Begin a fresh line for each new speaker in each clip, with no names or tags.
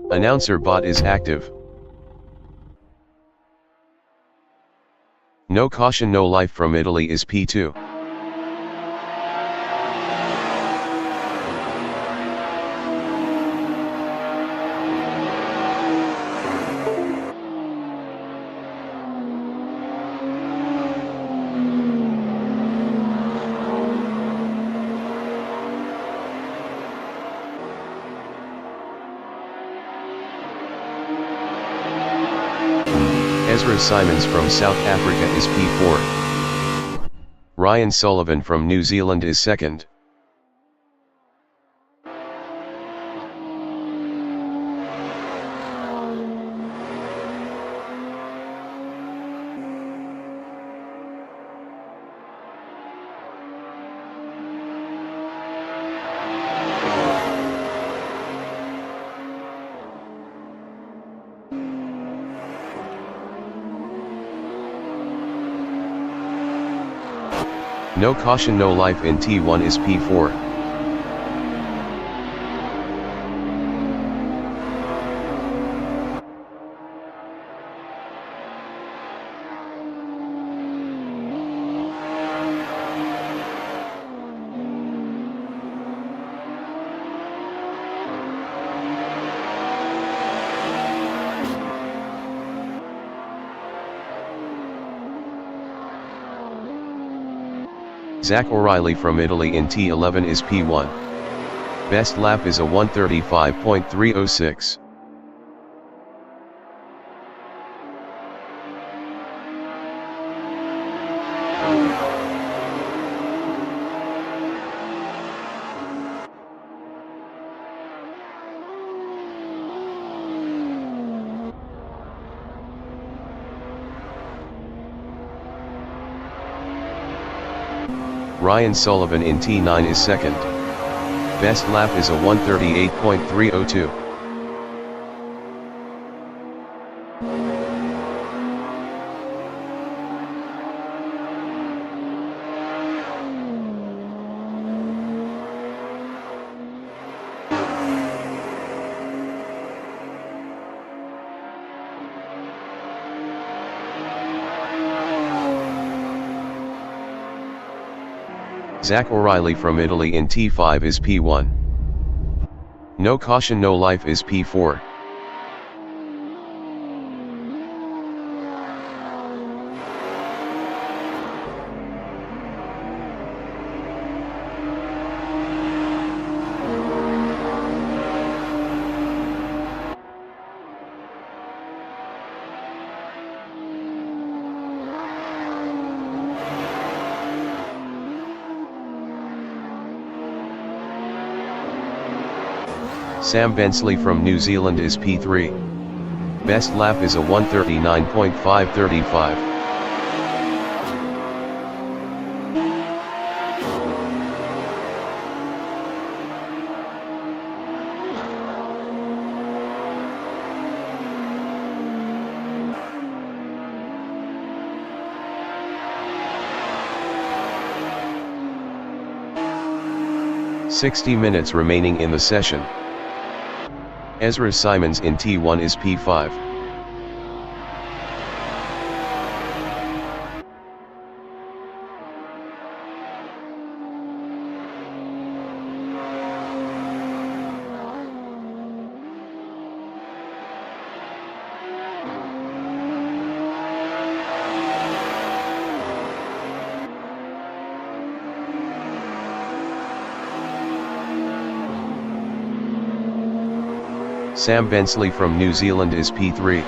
Announcer bot is active. No caution no life from Italy is P2. Ezra Simons from South Africa is P4. Ryan Sullivan from New Zealand is second. No caution no life in T1 is P4. Zach O'Reilly from Italy in T11 is P1. Best lap is a 1:35.306. Ryan Sullivan in T9 is second. Best lap is a 1:38.302. Zach O'Reilly from Italy in T5 is P1. No caution no life is P4. Sam Bensley from New Zealand is P3. Best lap is a 1:39.535. "60 minutes remaining in the session." Ezra Simons in T1 is P5. Sam Bensley from New Zealand is P3.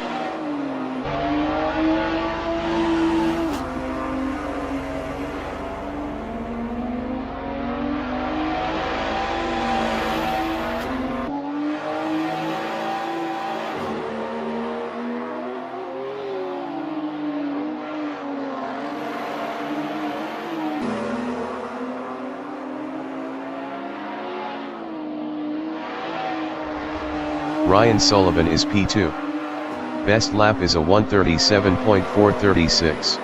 Ryan Sullivan is P2. Best lap is a 1:37.436.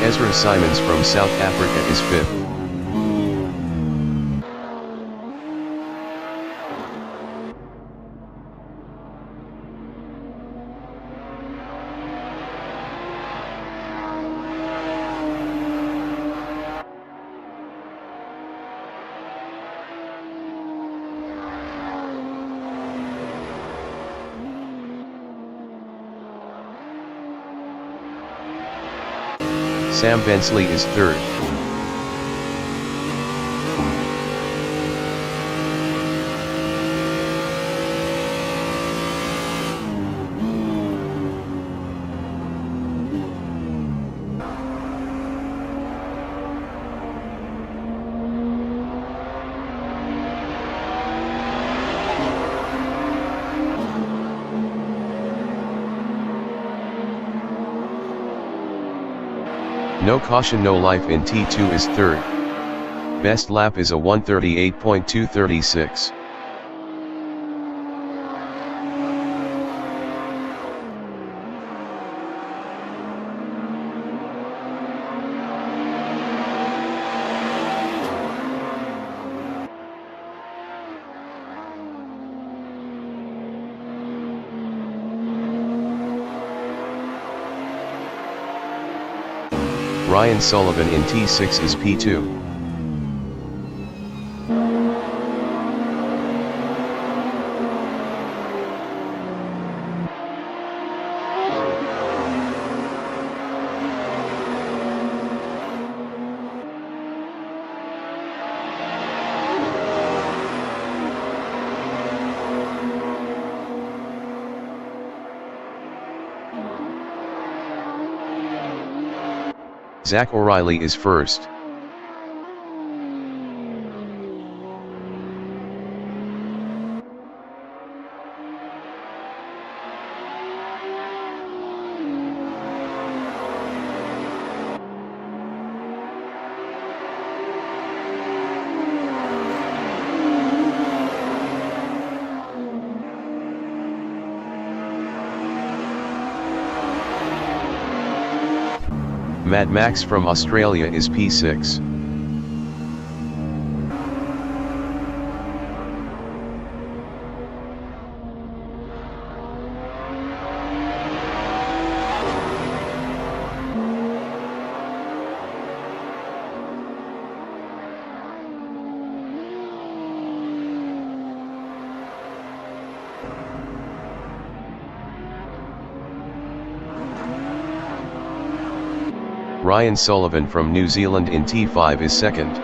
Ezra Simons from South Africa is 5th. Sam Bensley is 3rd. No caution no life in T2 is 3rd. Best lap is a 1:38.236. Ryan Sullivan in T6 is P2. Zach O'Reilly is 1st. Mad Max from Australia is P6. Ryan Sullivan from New Zealand in T5 is 2nd.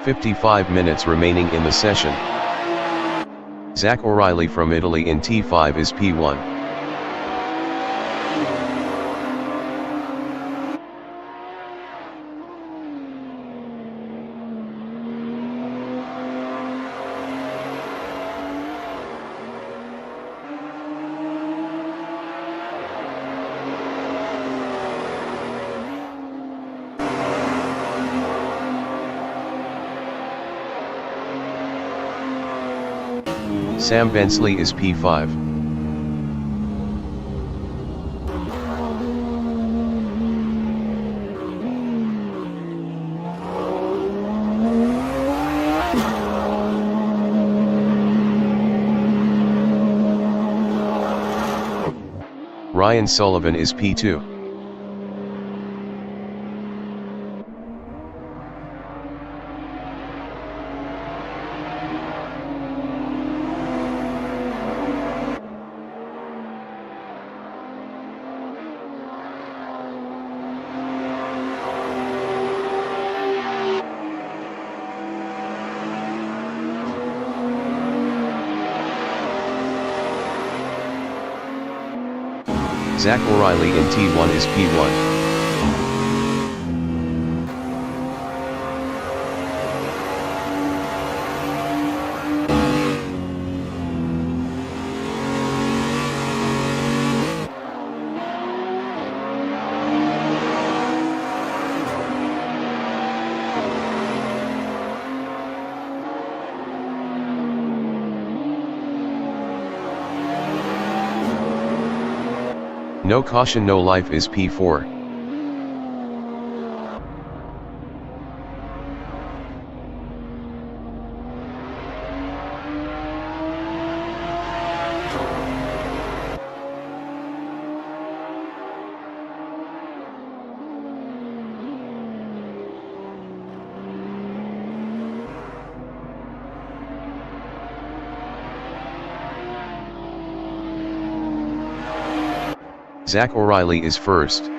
"55 minutes remaining in the session. Zach O'Reilly from Italy in T5 is P1. Sam Bensley is P5. Ryan Sullivan is P2. Zach O'Reilly in T1 is P1. No caution, no life is P4. Zach O'Reilly is first.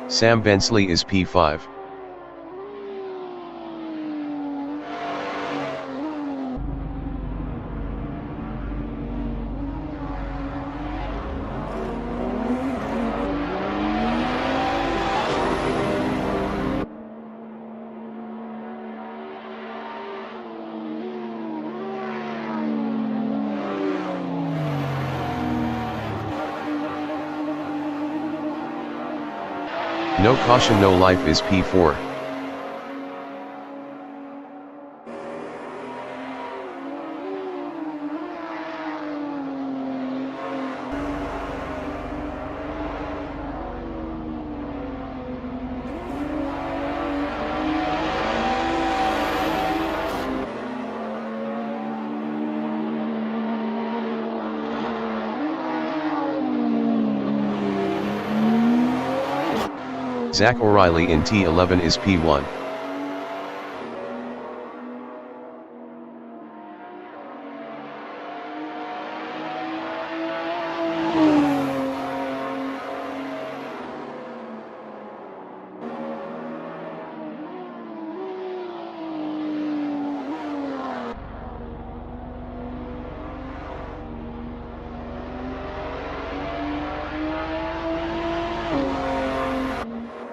Sam Bensley is P5. No caution, no life is P4. Zach O'Reilly in T11 is P1.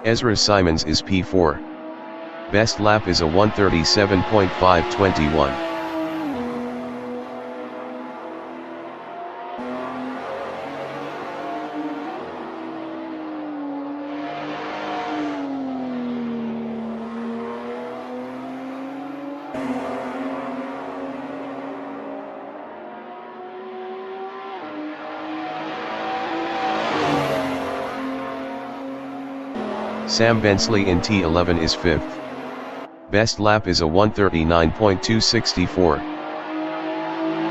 Ezra Simons is P4. Best lap is a 1:37.521. Sam Bensley in T11 is 5th. Best lap is a 1:39.264.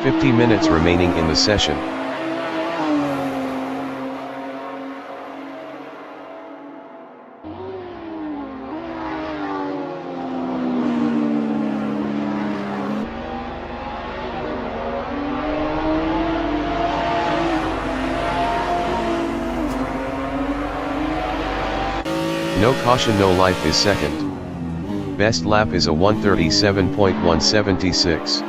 50 minutes remaining in the session. No caution, no life is second. Best lap is a 1:37.176.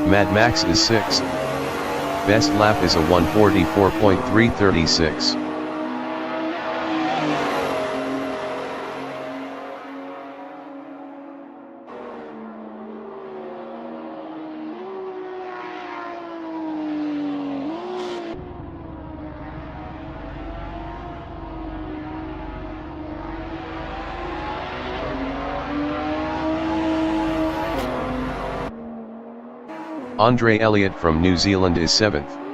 Mad Max is 6th. Best lap is a 1:44.336. Andre Elliott from New Zealand is 7th.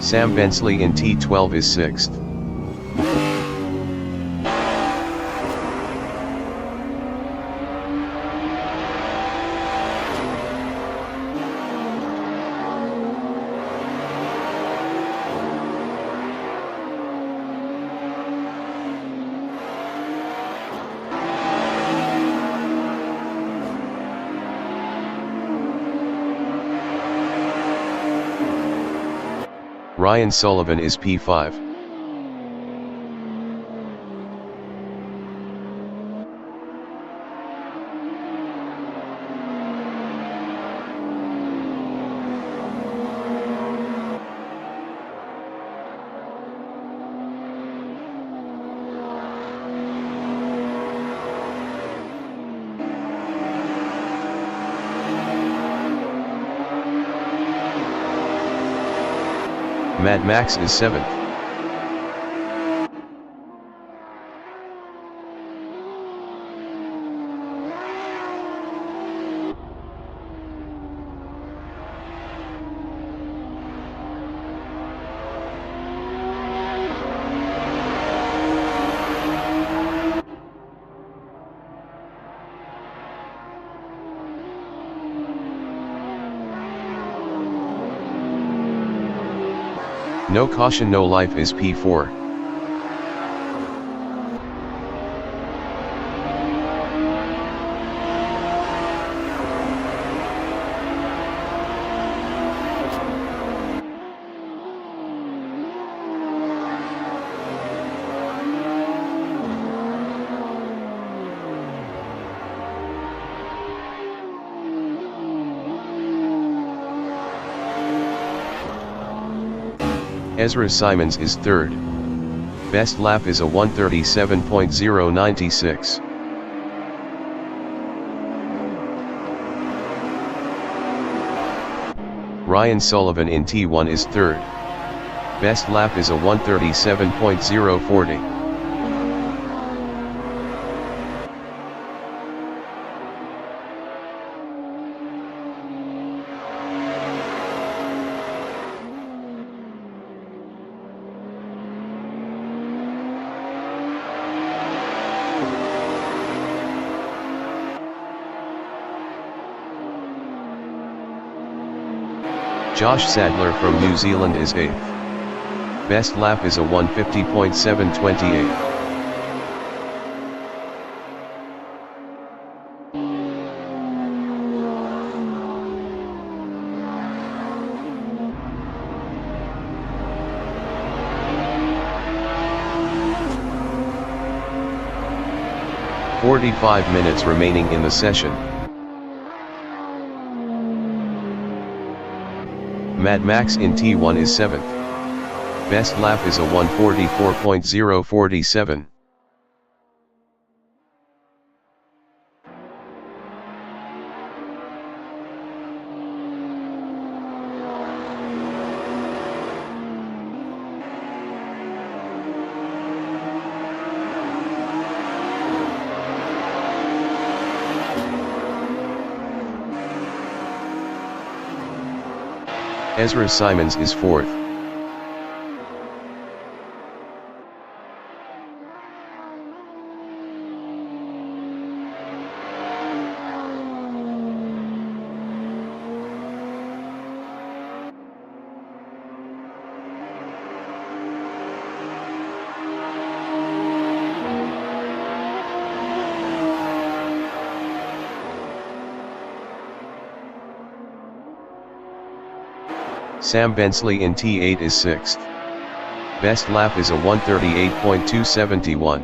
Sam Bensley in T12 is 6th. Ryan Sullivan is P5. Mad Max is 7th. No Caution No Life is P4. Ezra Simons is 3rd. Best lap is a 1:37.096. Ryan Sullivan in T1 is 3rd. Best lap is a 1:37.040. Josh Sadler from New Zealand is 8th. Best lap is a 1:50.728. "45 minutes remaining in the session." Mad Max in T1 is 7th. Best lap is a 1:44.047. Ezra Simons is 4th. Sam Bensley in T8 is 6th. Best lap is a 1:38.271.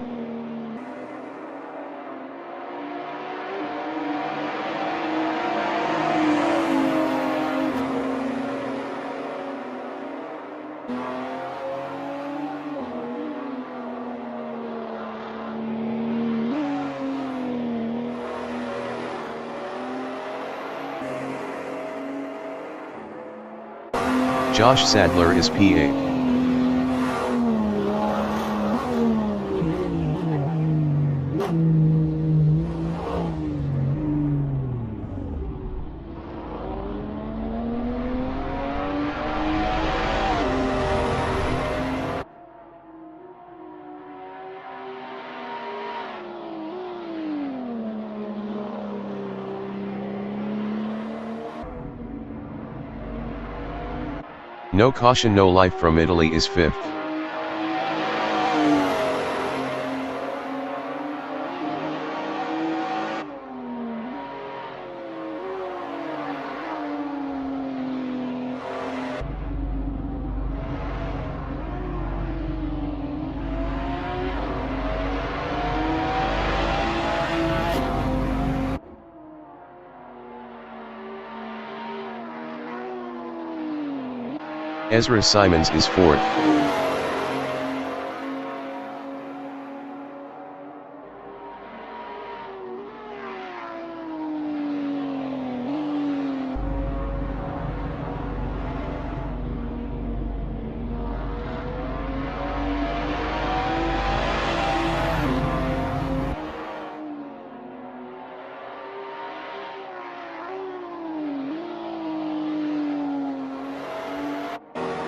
Josh Sadler is P8. No caution, no life from Italy is 5th. Ezra Simons is 4th.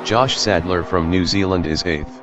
Josh Sadler from New Zealand is 8th.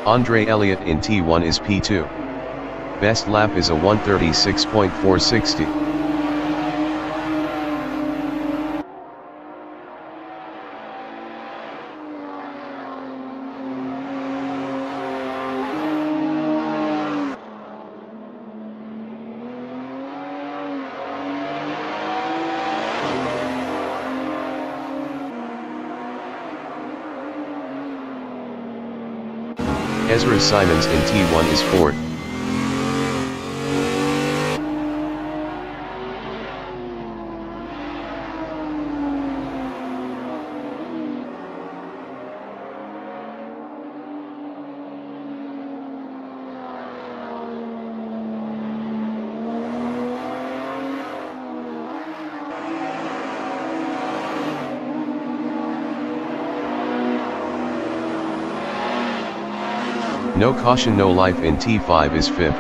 Andre Elliott in T1 is P2. Best lap is a 1:36.460. Ezra Simons in T1 is 4th. No caution, no life in T5 is 5th.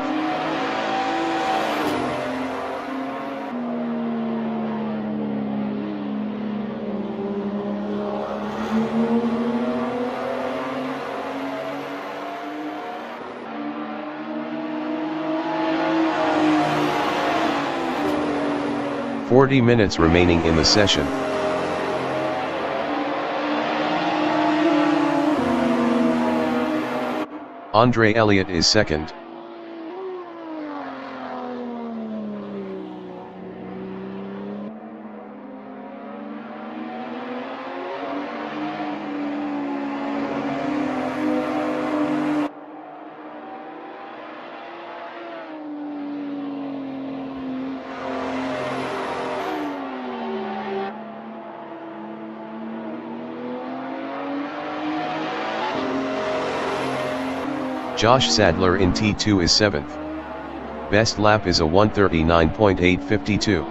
"40 minutes remaining in the session. Andre Elliott is 2nd. Josh Sadler in T2 is 7th. Best lap is a 1:39.852.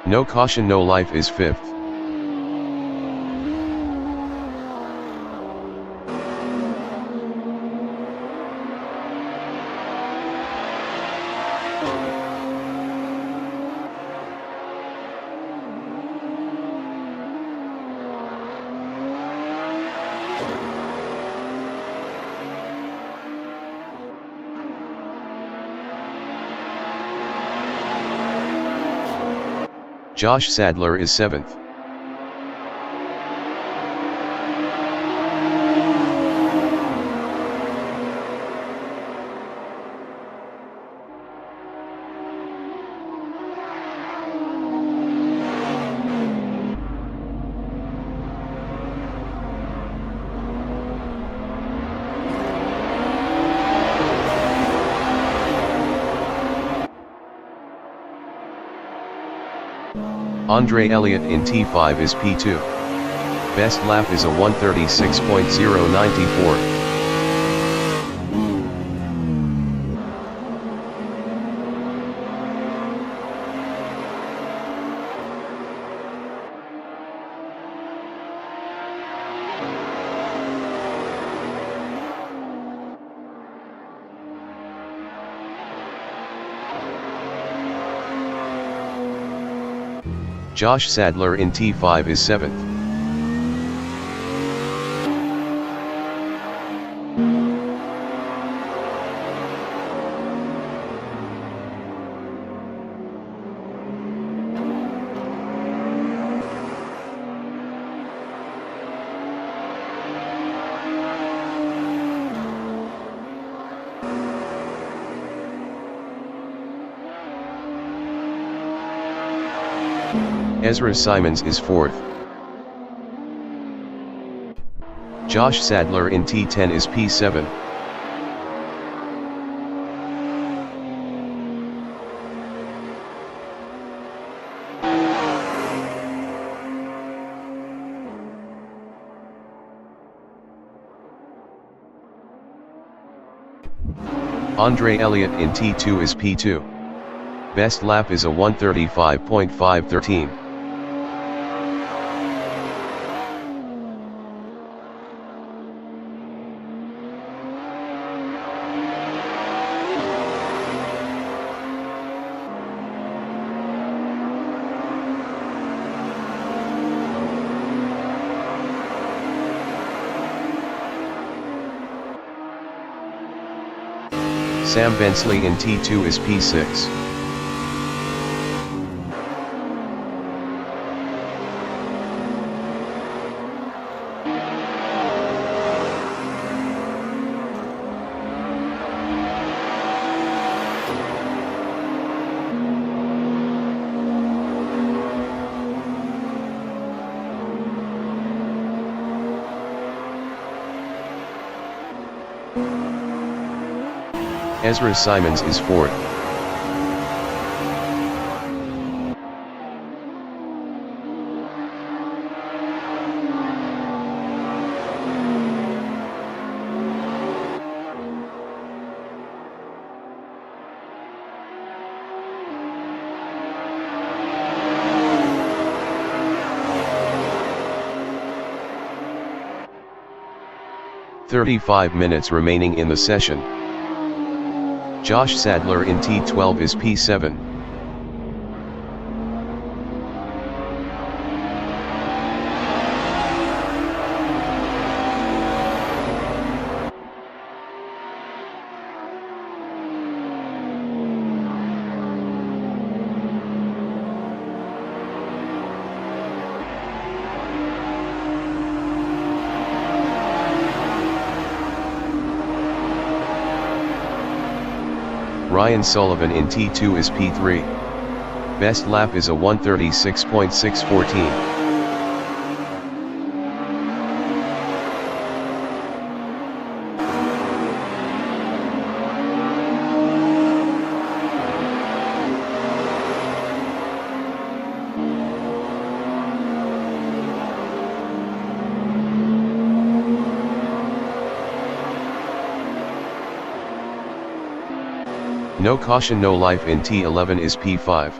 No caution, no life is 5th. Josh Sadler is 7th. Andre Elliott in T5 is P2. Best lap is a 1:36.094. Josh Sadler in T5 is 7th. Ezra Simons is 4th. Josh Sadler in T10 is P7. Andre Elliott in T2 is P2. Best lap is a 1:35.513. Sam Bensley in T2 is P6. Ezra Simons is 4th. "35 minutes remaining in the session. Josh Sadler in T12 is P7. Ryan Sullivan in T2 is P3. Best lap is a 1:36.614. No caution no life in T11 is P5.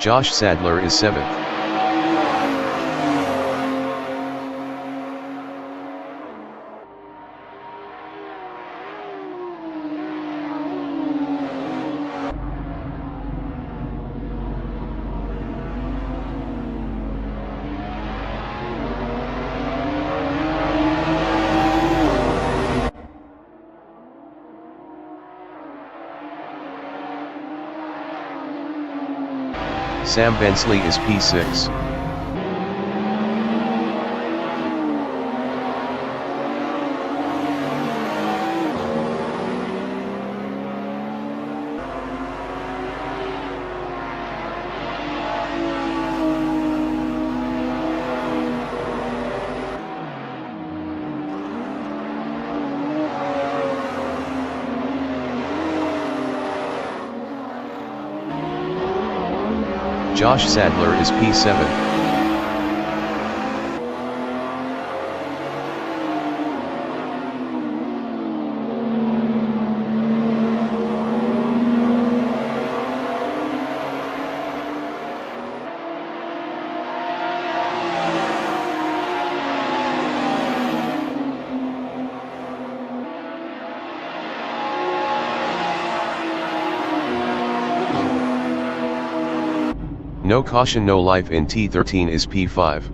Josh Sadler is 7th. Sam Bensley is P6. Josh Sadler is P7. No caution, no life in T13 is P5.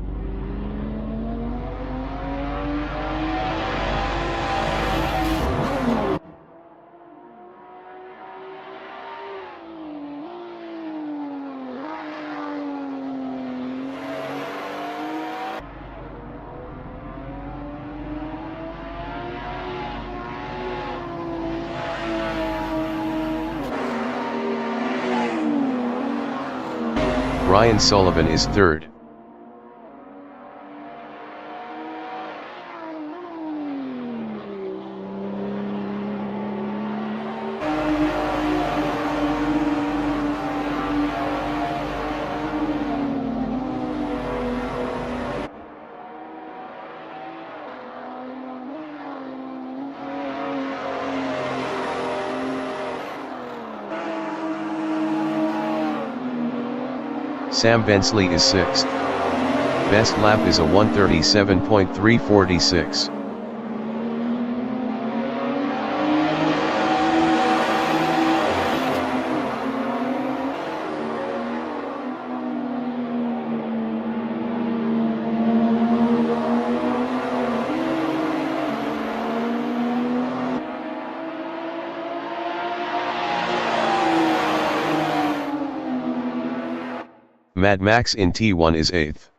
Ryan Sullivan is third. Sam Bensley is 6th. Best lap is a 1:37.346. Mad Max in T1 is 8th.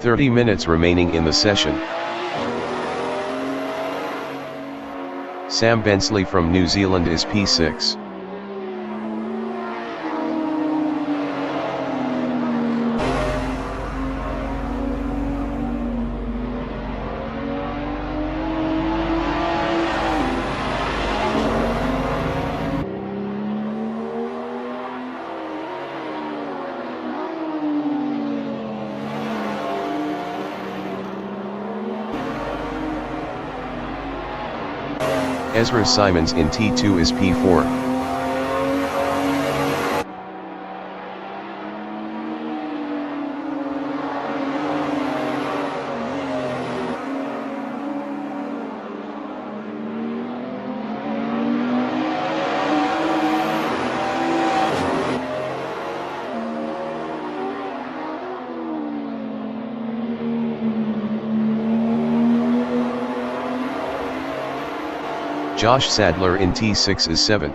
"30 minutes remaining in the session. Sam Bensley from New Zealand is P6. Ezra Simons in T2 is P4. Josh Sadler in T6 is 7th.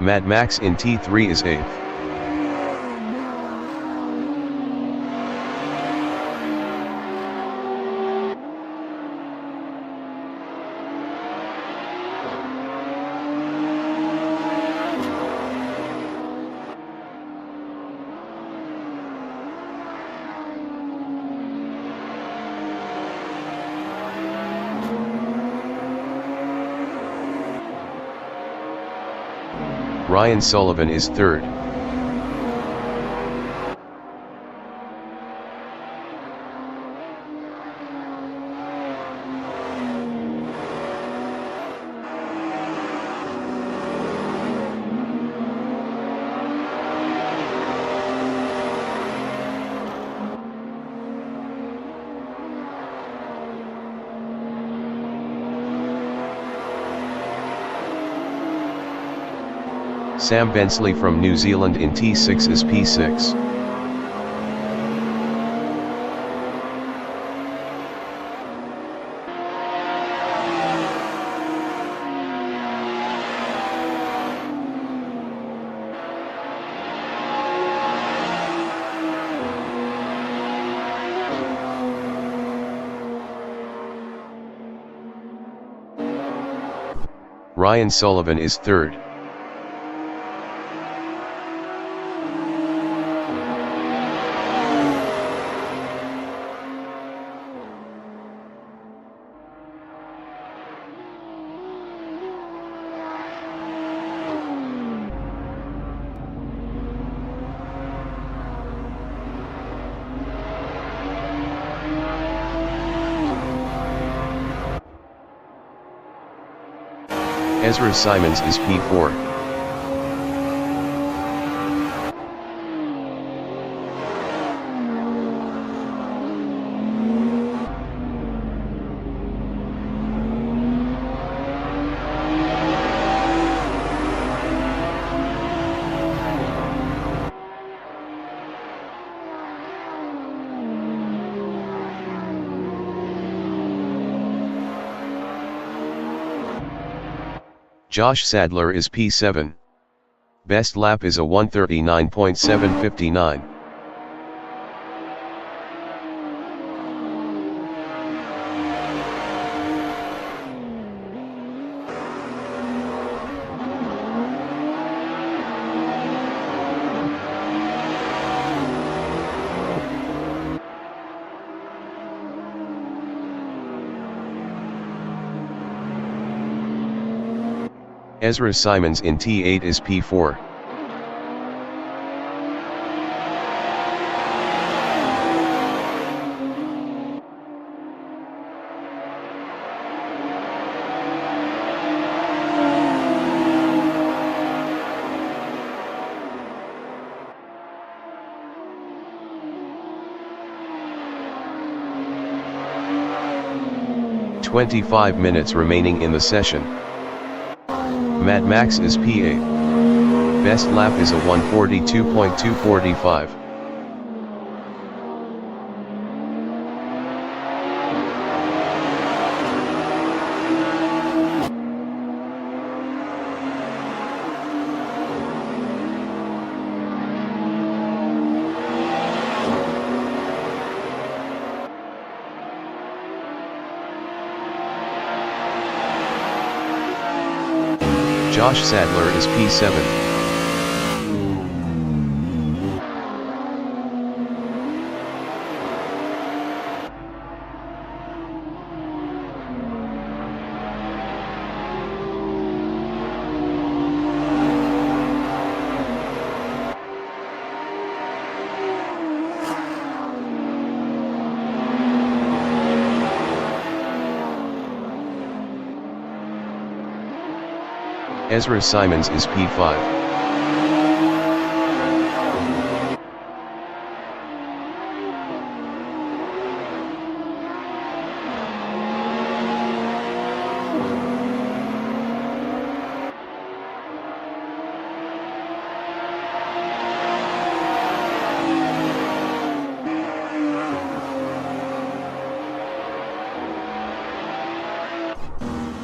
Mad Max in T3 is 8th. Ryan Sullivan is 3rd. Sam Bensley from New Zealand in T6 is P6. Ryan Sullivan is third. Ezra Simons is P4. Josh Sadler is P7. Best lap is a 1:39.759. Ezra Simons in T8 is P4. "25 minutes remaining in the session. Mad Max is P8. Best lap is a 1:42.245. Josh Sadler is P7. Ezra Simons is P5.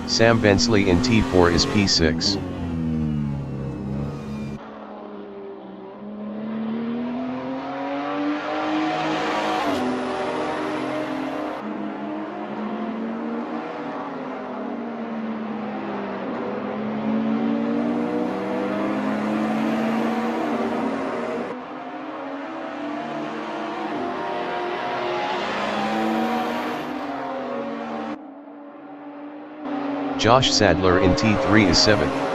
Sam Bensley in T4 is P6. Josh Sadler in T3 is 7th.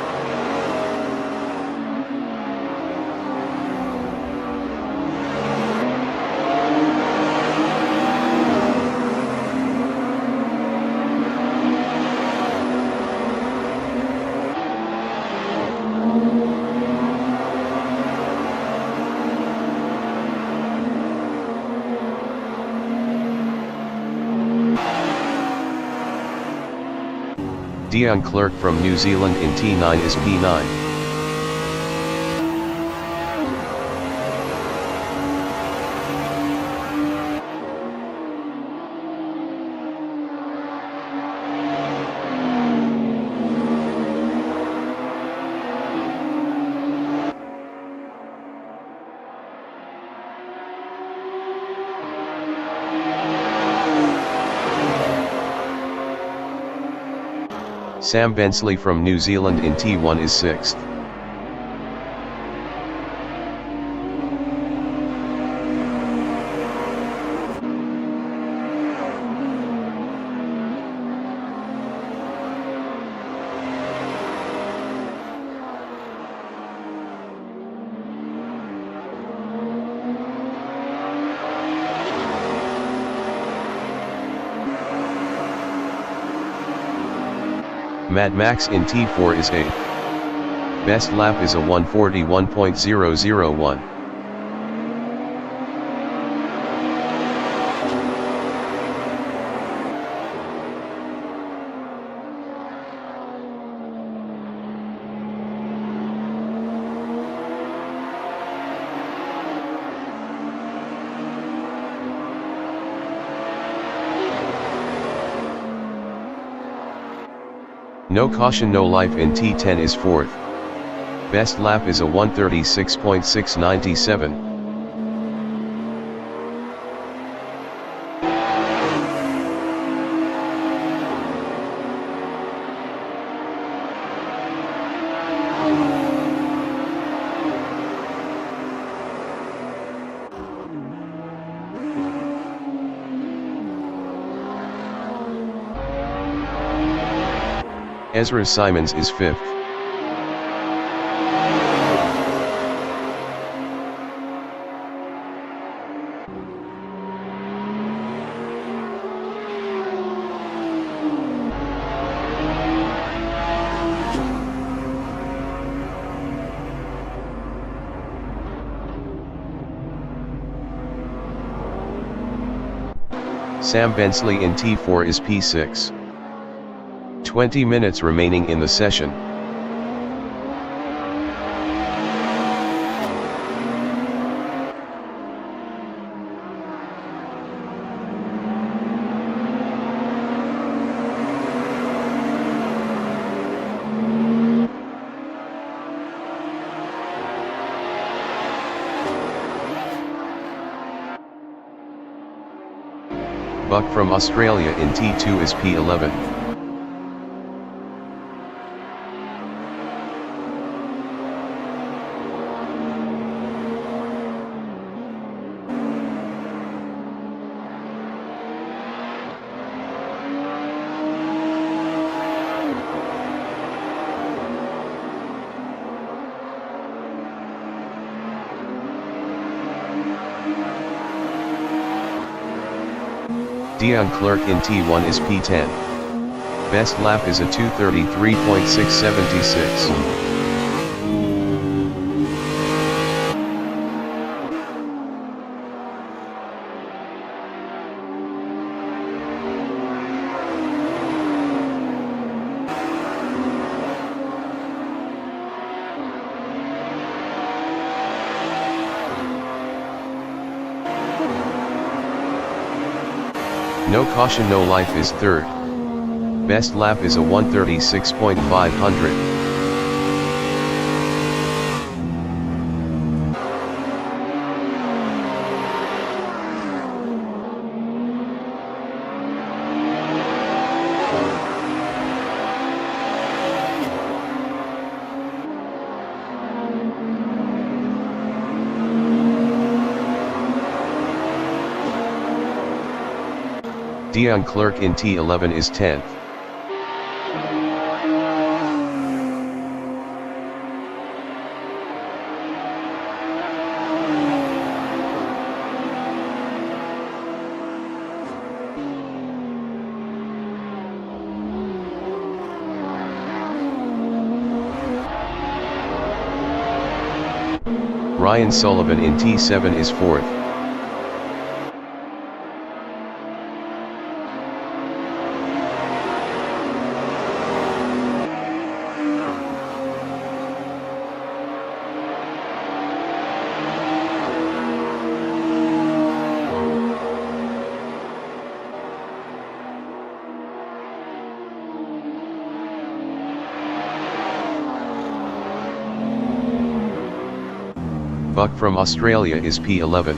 Dion Clerk from New Zealand in T9 is P9. Sam Bensley from New Zealand in T1 is 6th. Mad Max in T4 is 8th. Best lap is a 1:41.001. No caution no life in T10 is 4th. Best lap is a 1:36.697. Ezra Simons is 5th. Sam Bensley in T4 is P6. 20 minutes remaining in the session. Buck from Australia in T2 is P11. Dion Clerk in T1 is P10. Best lap is a 2:33.676. No caution no life is 3rd. Best lap is a 1:36.500. Dion Clerk in T11 is 10th. Ryan Sullivan in T7 is 4th. Buck from Australia is P11.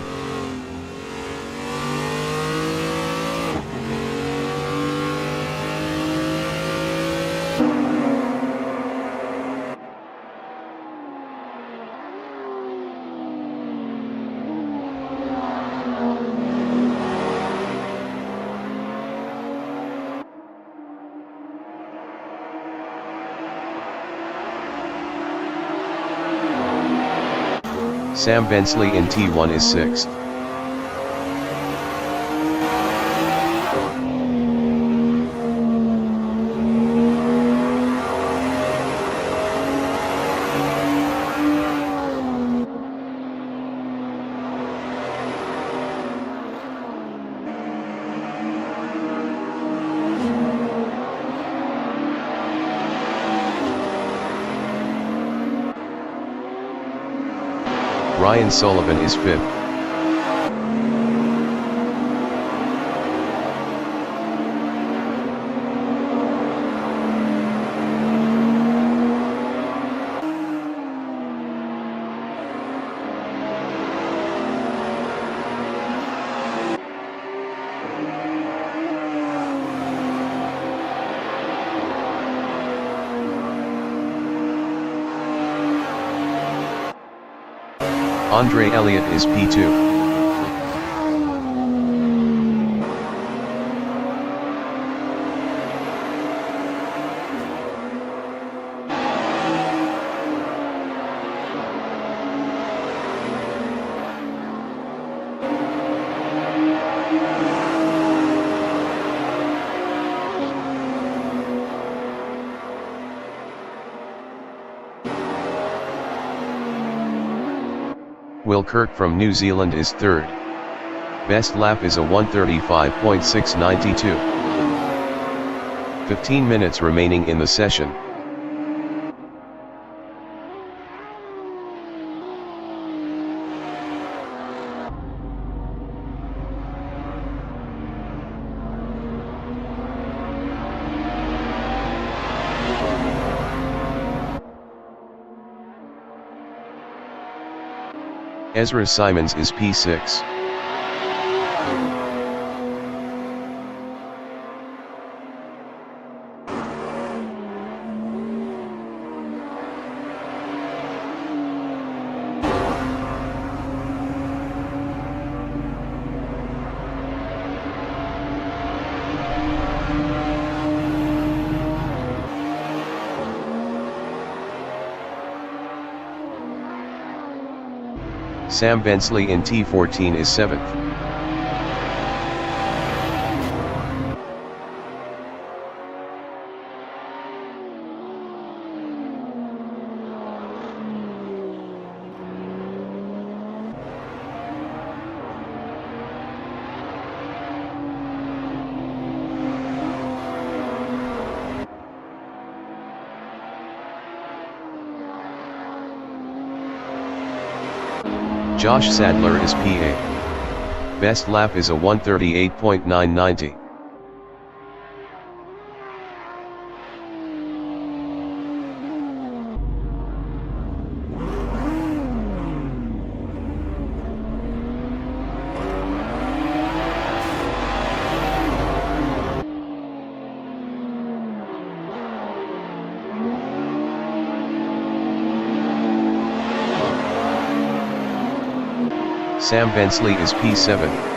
Sam Bensley in T1 is 6th. Ryan Sullivan is 5th. Andre Elliott is P2. Will Kirk from New Zealand is 3rd. Best lap is a 1:35.692. 15 minutes remaining in the session. Ezra Simons is P6. Sam Bensley in T14 is 7th. Josh Sadler is P8. Best lap is a 1:38.990. Sam Bensley is P7.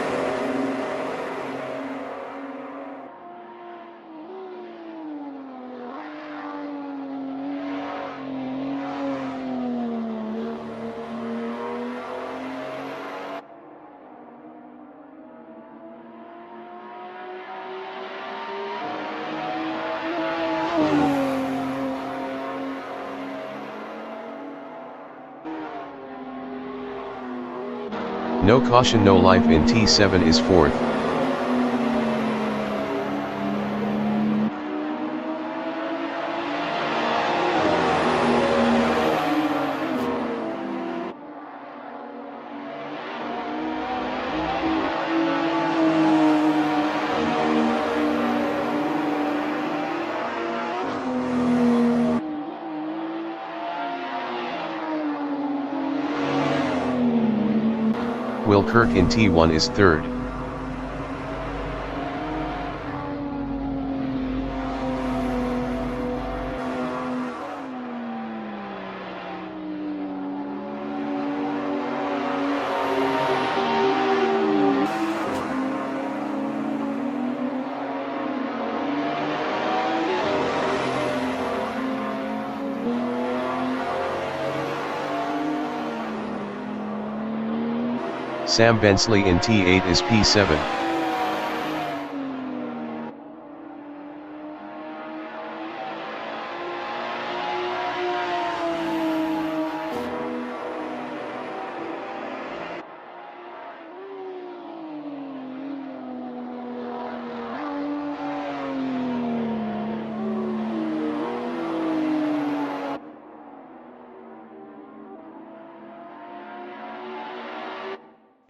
No caution, no life in T7 is 4th. Will Kirk in T1 is 3rd. Sam Bensley in T8 is P7.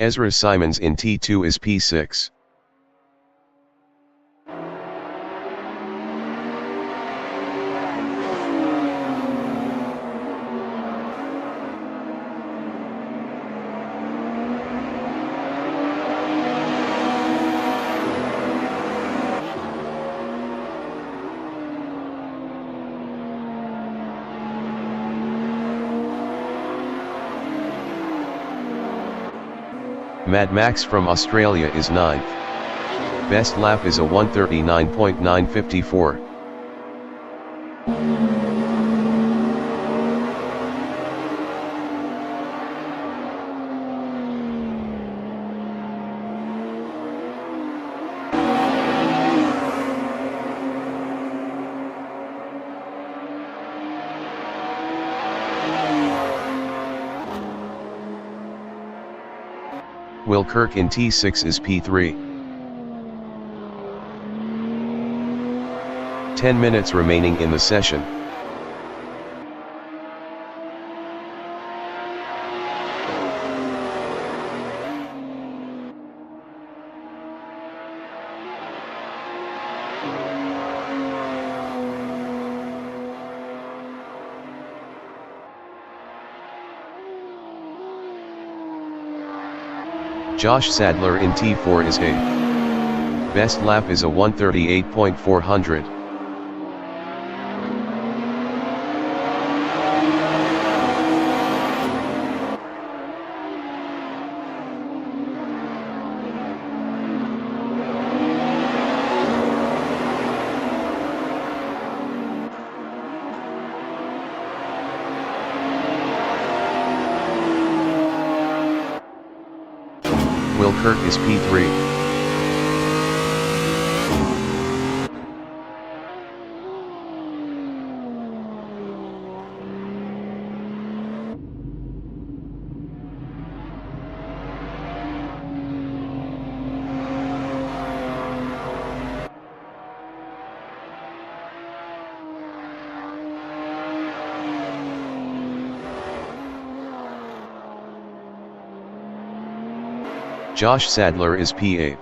Ezra Simons in T2 is P6. Mad Max from Australia is 9th. Best lap is a 1:39.954. Will Kirk in T6 is P3. 10 minutes remaining in the session. Josh Sadler in T4 is 8th. Best lap is a 1:38.400. Will Kirk is P3. Josh Sadler is P8.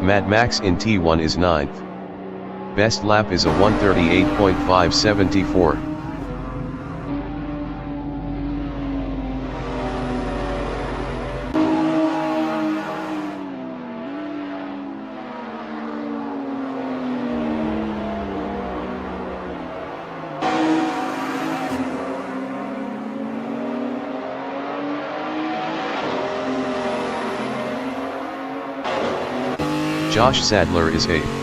Mad Max in T1 is 9th. Best lap is a 1:38.574. Josh Sadler is 8th.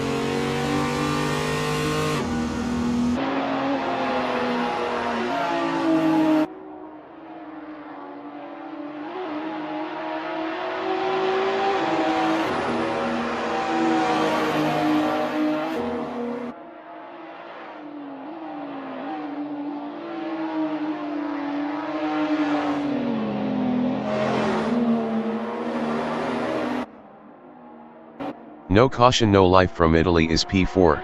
No Caution No Life from Italy is P4.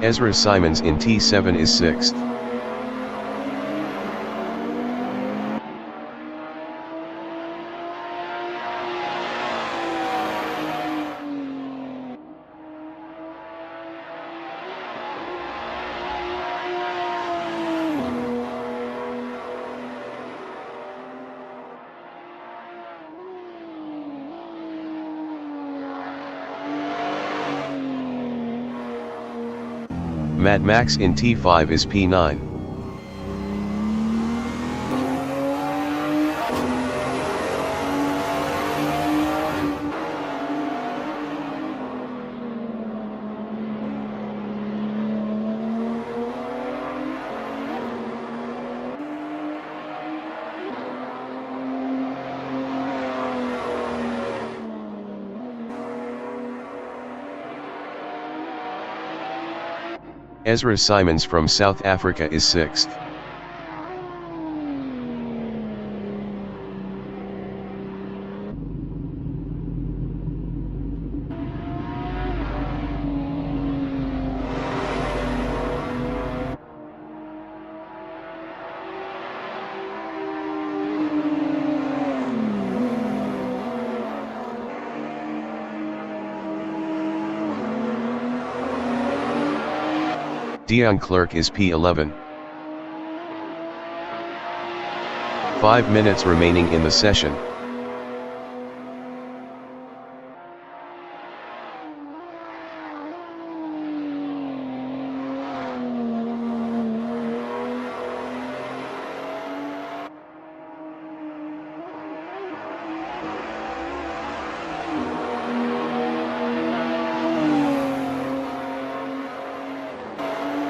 Ezra Simons in T7 is 6th. Mad Max in T5 is P9. Ezra Simons from South Africa is 6th. Dion Clerk is P11. 5 minutes remaining in the session.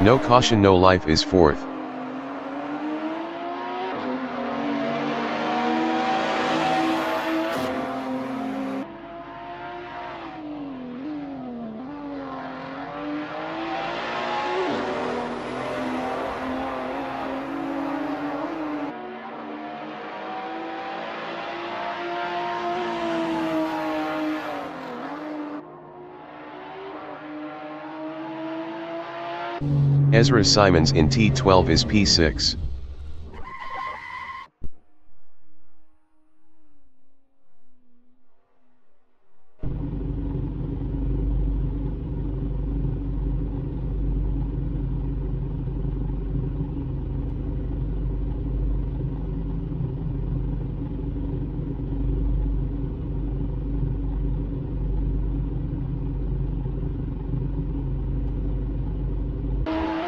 No Caution No Life is 4th. Ezra Simons in T12 is P6.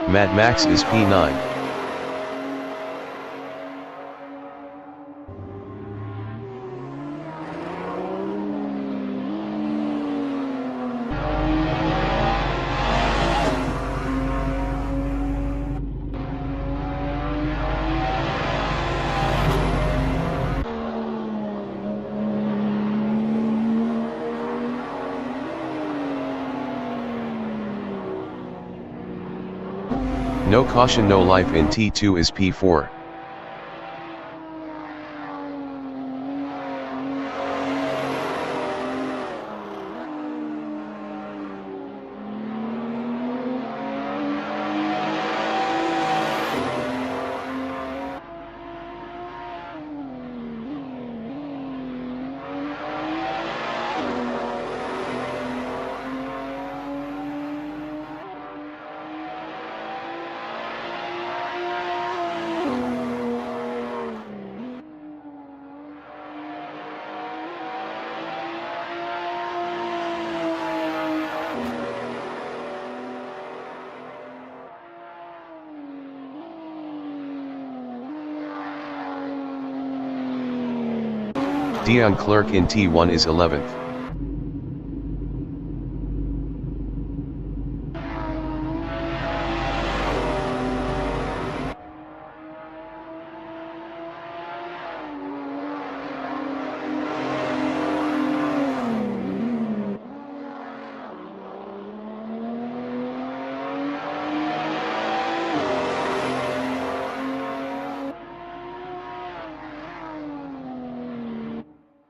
Mad Max is P9. No Caution No Life in T2 is P4. Dion Clerk in T1 is 11th.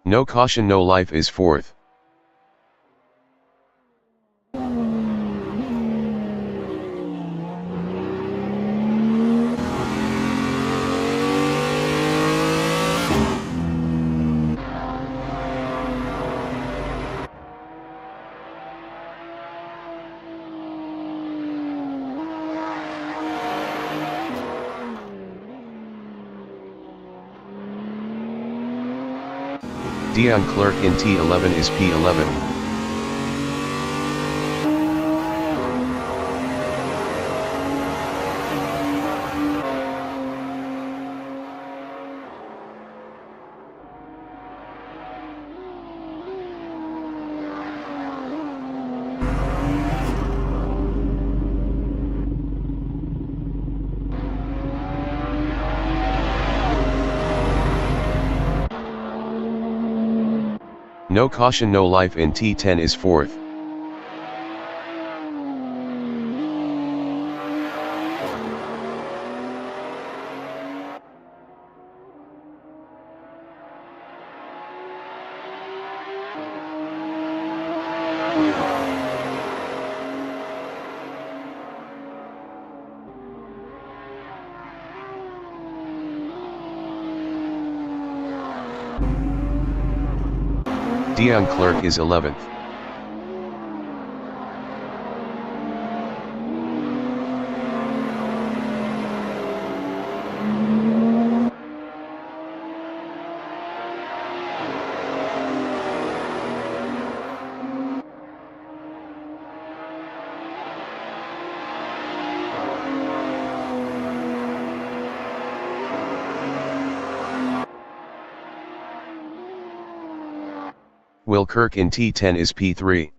No Caution No Life is 4th. Dion Clerk in T11 is P11. No Caution No Life in T10 is 4th. Dion Clerk is 11th. Will Kirk in T10 is P3.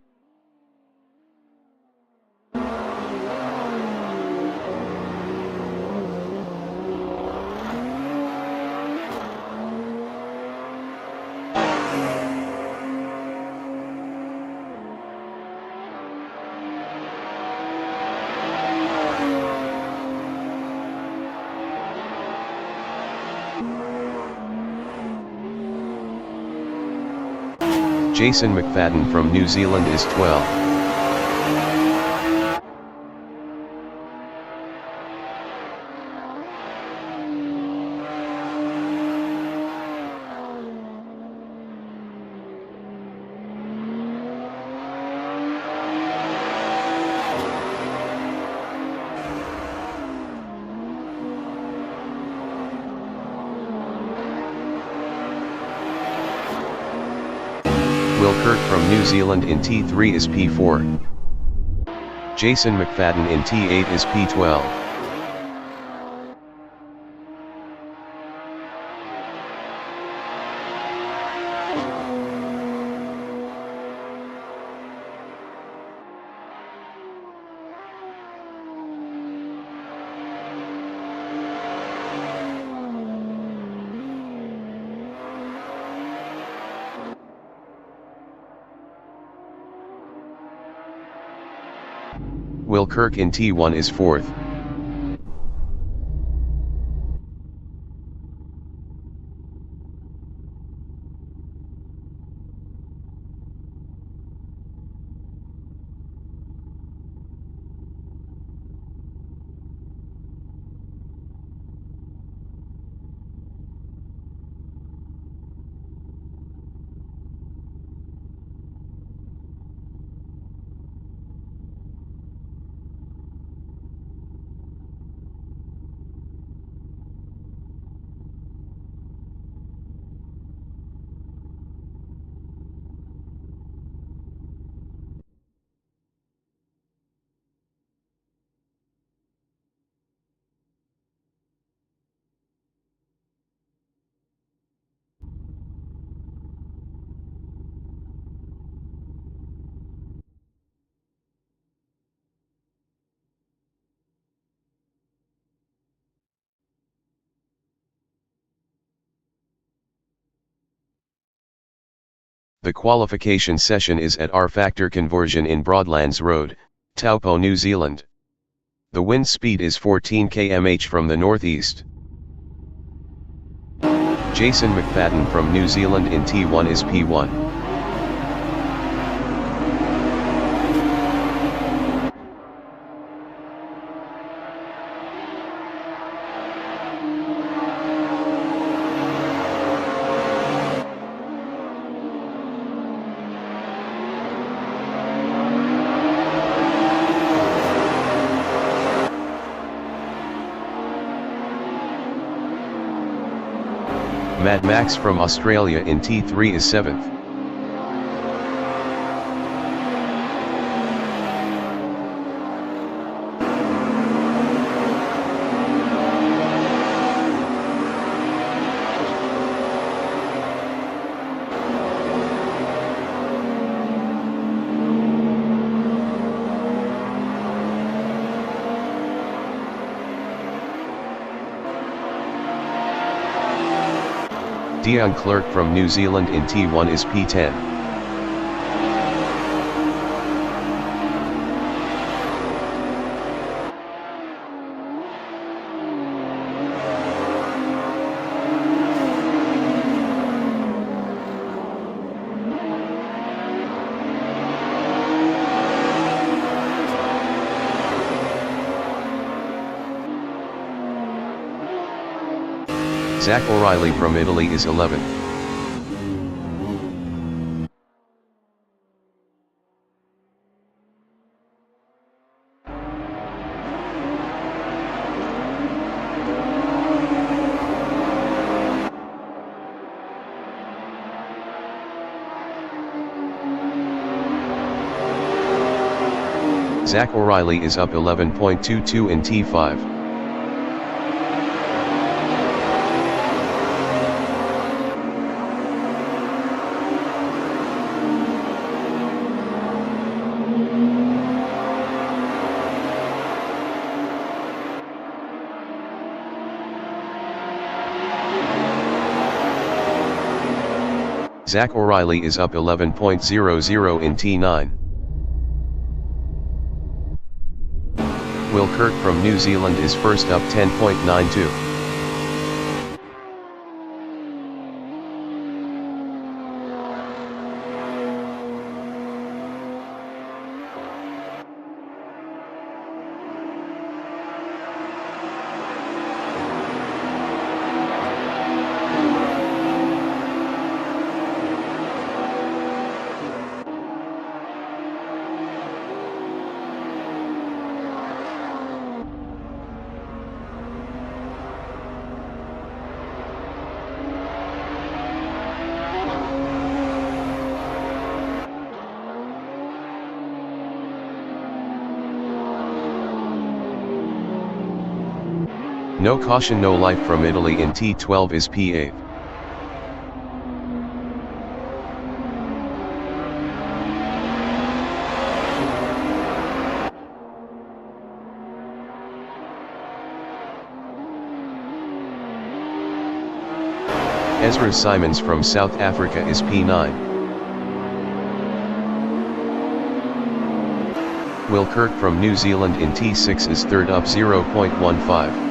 Jason McFadden from New Zealand is 12. Will Kirk from New Zealand in T3 is P4. Jason McFadden in T8 is P12. Will Kirk in T1 is 4th. The qualification session is at R Factor Conversion in Broadlands Road, Taupo, New Zealand. The wind speed is 14 km/h from the northeast. Jason McFadden from New Zealand in T1 is P1. Mad Max from Australia in T3 is 7th. Dion Clerk from New Zealand in T1 is P10. Zach O'Reilly from Italy is 11th. Zach O'Reilly is up 11.22 in T5. Zach O'Reilly is up 11.00 in T9. Will Kirk from New Zealand is first up 10.92. No Caution No Life from Italy in T12 is P8. Ezra Simons from South Africa is P9. Will Kirk from New Zealand in T6 is third up 0.15.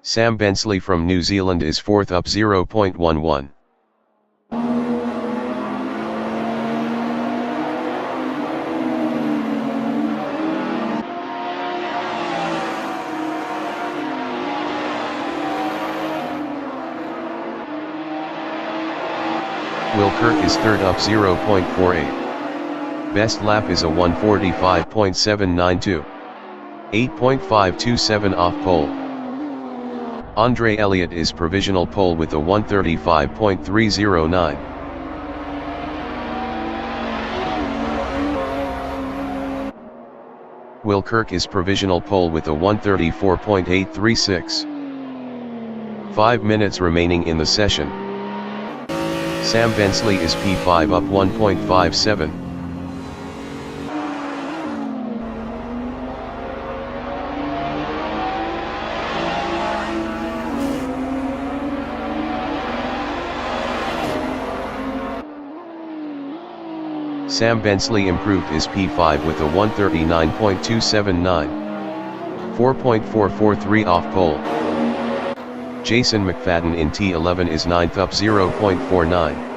Sam Bensley from New Zealand is fourth up 0.11. Will Kirk is third up 0.48. Best lap is a 1:45.792. 8.527 off pole. Andre Elliott is provisional pole with a 1:35.309. Will Kirk is provisional pole with a 1:34.836. 5 minutes remaining in the session. Sam Bensley is P5 up 1.57. Sam Bensley improved his P5 with a 1:39.279. 4.443 off pole. Jason McFadden in T11 is 9th up 0.49.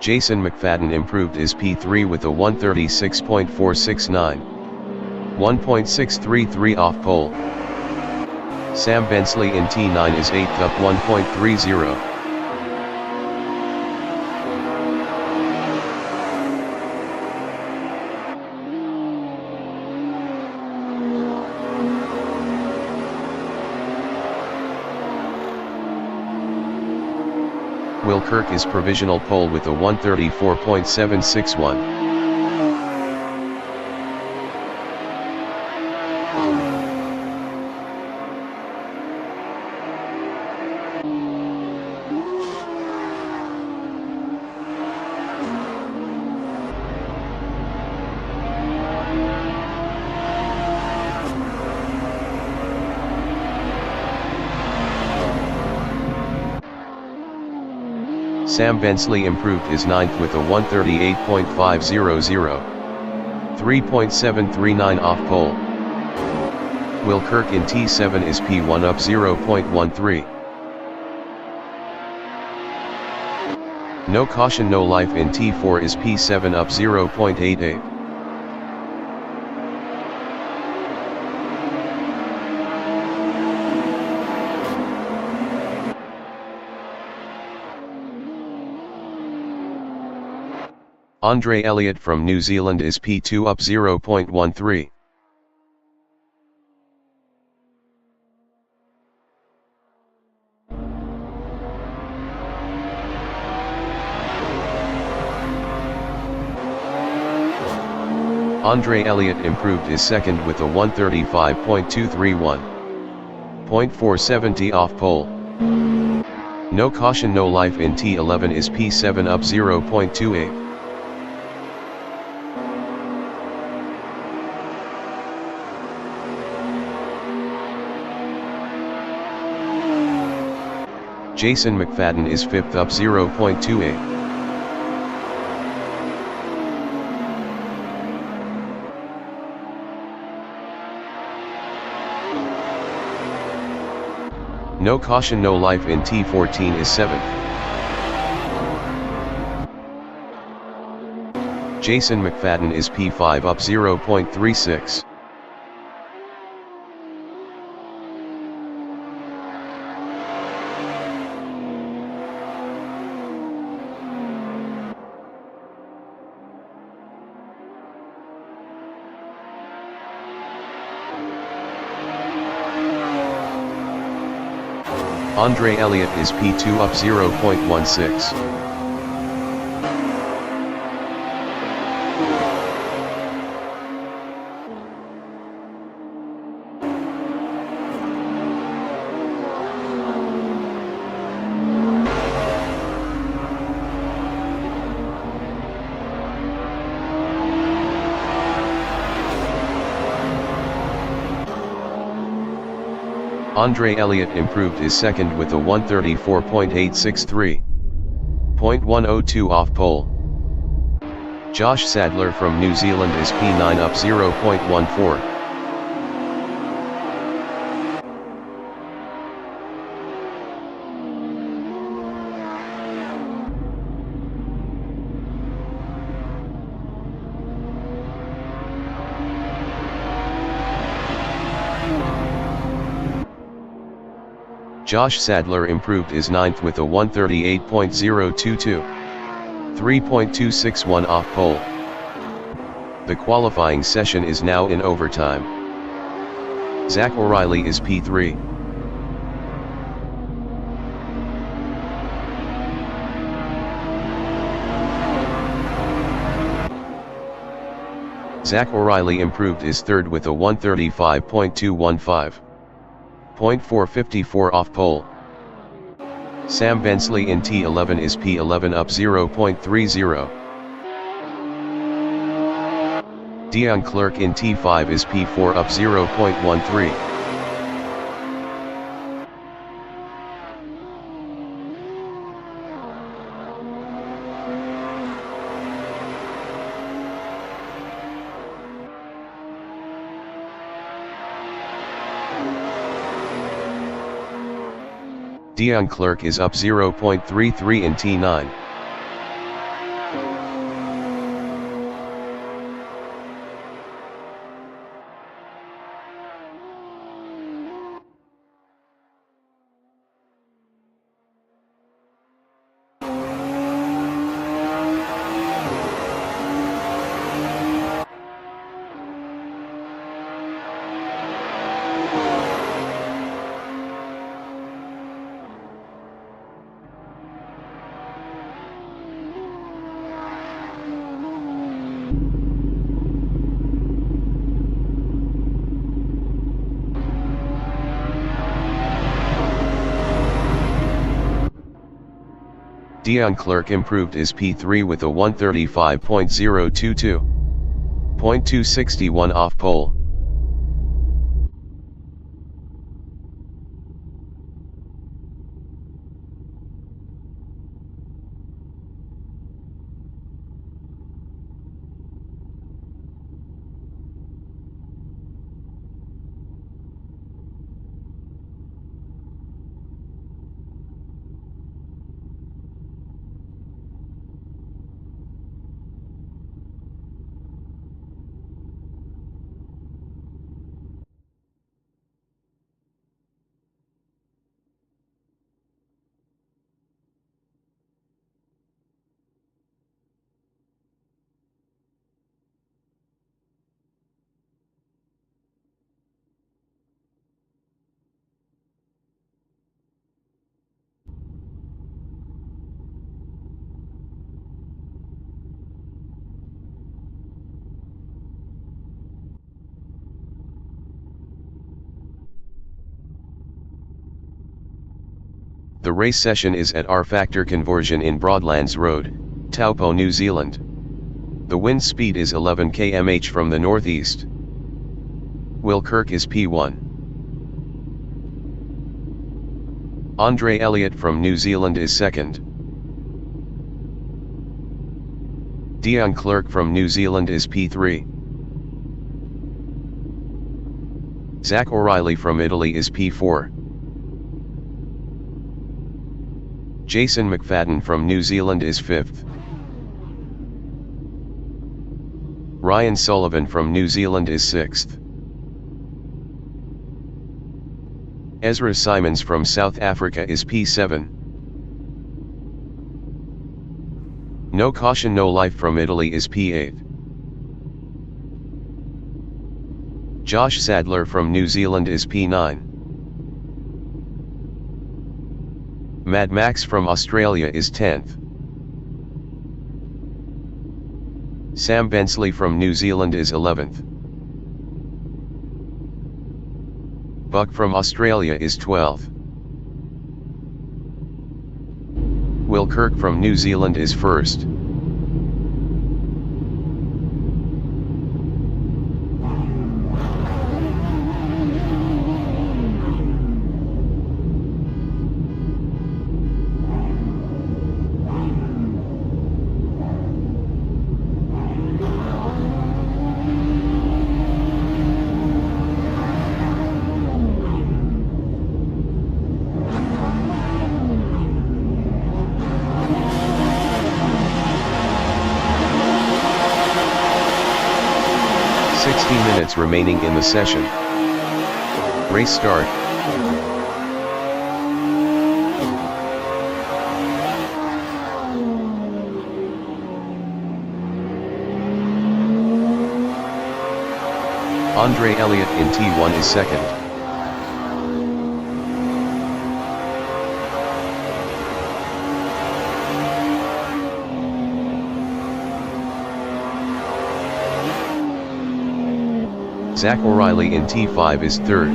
Jason McFadden improved his P3 with a 136.469. 1.633 off pole. Sam Bensley in T9 is 8th up 1.30. Will Kirk is provisional pole with a 134.761. Sam Bensley improved his 9th with a 138.500. 3.739 off pole. Will Kirk in T7 is P1 up 0.13. No caution no life in T4 is P7 up 0.88. Andre Elliott from New Zealand is P2 up 0.13. Andre Elliott improved his second with a 135.231. 0.470 off pole. No caution no life in T11 is P7 up 0.28. Jason McFadden is 5th up 0.28. No caution no life in T14 is 7th. Jason McFadden is P5 up 0.36. Andre Elliott is P2 up 0.16. Andre Elliott improved his second with a 134.863. 0.102 off pole. Josh Sadler from New Zealand is P9 up 0.14. Josh Sadler improved his 9th with a 138.022. 3.261 off pole. The qualifying session is now in overtime. Zach O'Reilly is P3. Zach O'Reilly improved his 3rd with a 135.215. 0.454 off pole. Sam Bensley in T11 is P11 up 0.30. Dion Clerk in T5 is P4 up 0.13. Dion Clerk is up 0.33 in T9. Dion Clerc improved his P3 with a 135.022. .261 off pole. The race session is at R-Factor Conversion in Broadlands Road, Taupo, New Zealand. The wind speed is 11 km/h from the northeast. Will Kirk is P1. Andre Elliott from New Zealand is second. Dion Clerc from New Zealand is P3. Zach O'Reilly from Italy is P4. Jason McFadden from New Zealand is 5th. Ryan Sullivan from New Zealand is 6th. Ezra Simons from South Africa is P7. No Caution No Life from Italy is P8. Josh Sadler from New Zealand is P9. Mad Max from Australia is 10th. Sam Bensley from New Zealand is 11th. Buck from Australia is 12th. Will Kirk from New Zealand is 1st. Minutes remaining in the session. Race start. Andre Elliott in T1 is second. Zach O'Reilly in T5 is third.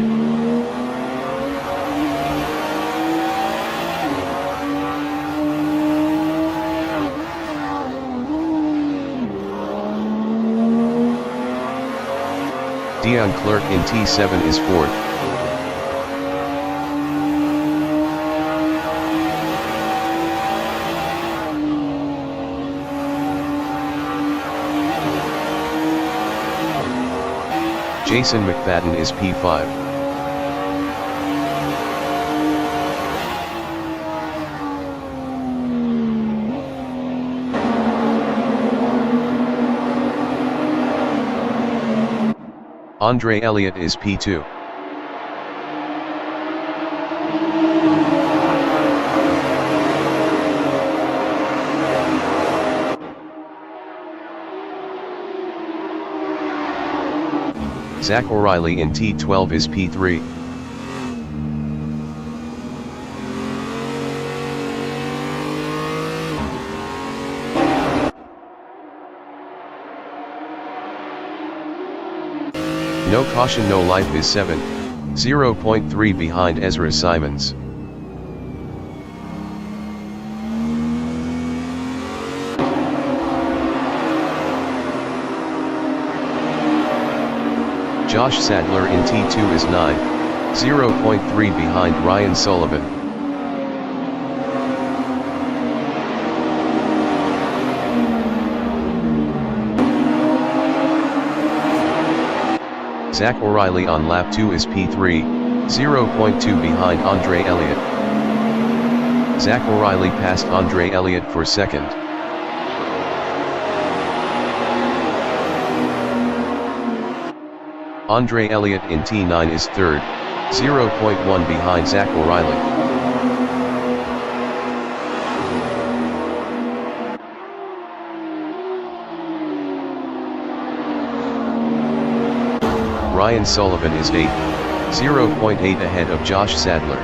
Dion Clerc in T7 is fourth. Jason McFadden is P5. Andre Elliott is P2. Zach O'Reilly in T12 is P3. No Caution No Life is 7, 0.3 behind Ezra Simons. Josh Sadler in T2 is 9, 0.3 behind Ryan Sullivan. Zach O'Reilly on lap 2 is P3, 0.2 behind Andre Elliott. Zach O'Reilly passed Andre Elliott for second. Andre Elliott in T9 is third, 0.1 behind Zach O'Reilly. Ryan Sullivan is 8, 0.8 ahead of Josh Sadler.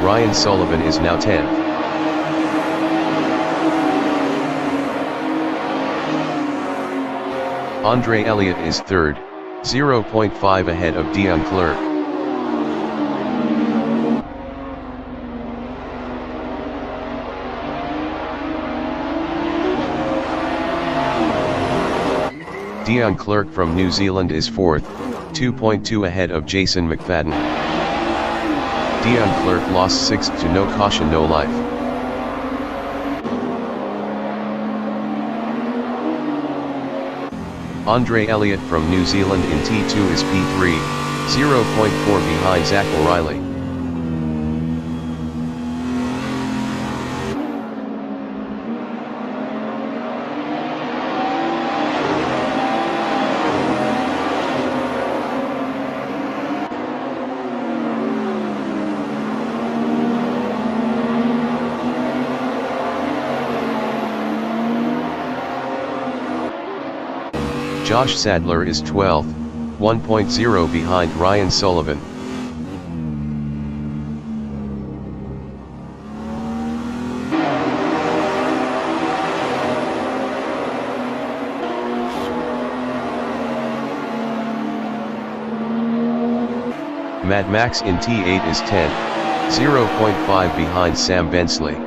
Ryan Sullivan is now 10th. Andre Elliott is third, 0.5 ahead of Dion Clerc. Dion Clerc from New Zealand is fourth, 2.2 ahead of Jason McFadden. Dion Clerc lost sixth to no caution no life. Andre Elliott from New Zealand in T2 is P3, 0.4 behind Zach O'Reilly. Josh Sadler is 12th, 1.0 behind Ryan Sullivan. Mad Max in T8 is 10th, 0.5 behind Sam Bensley.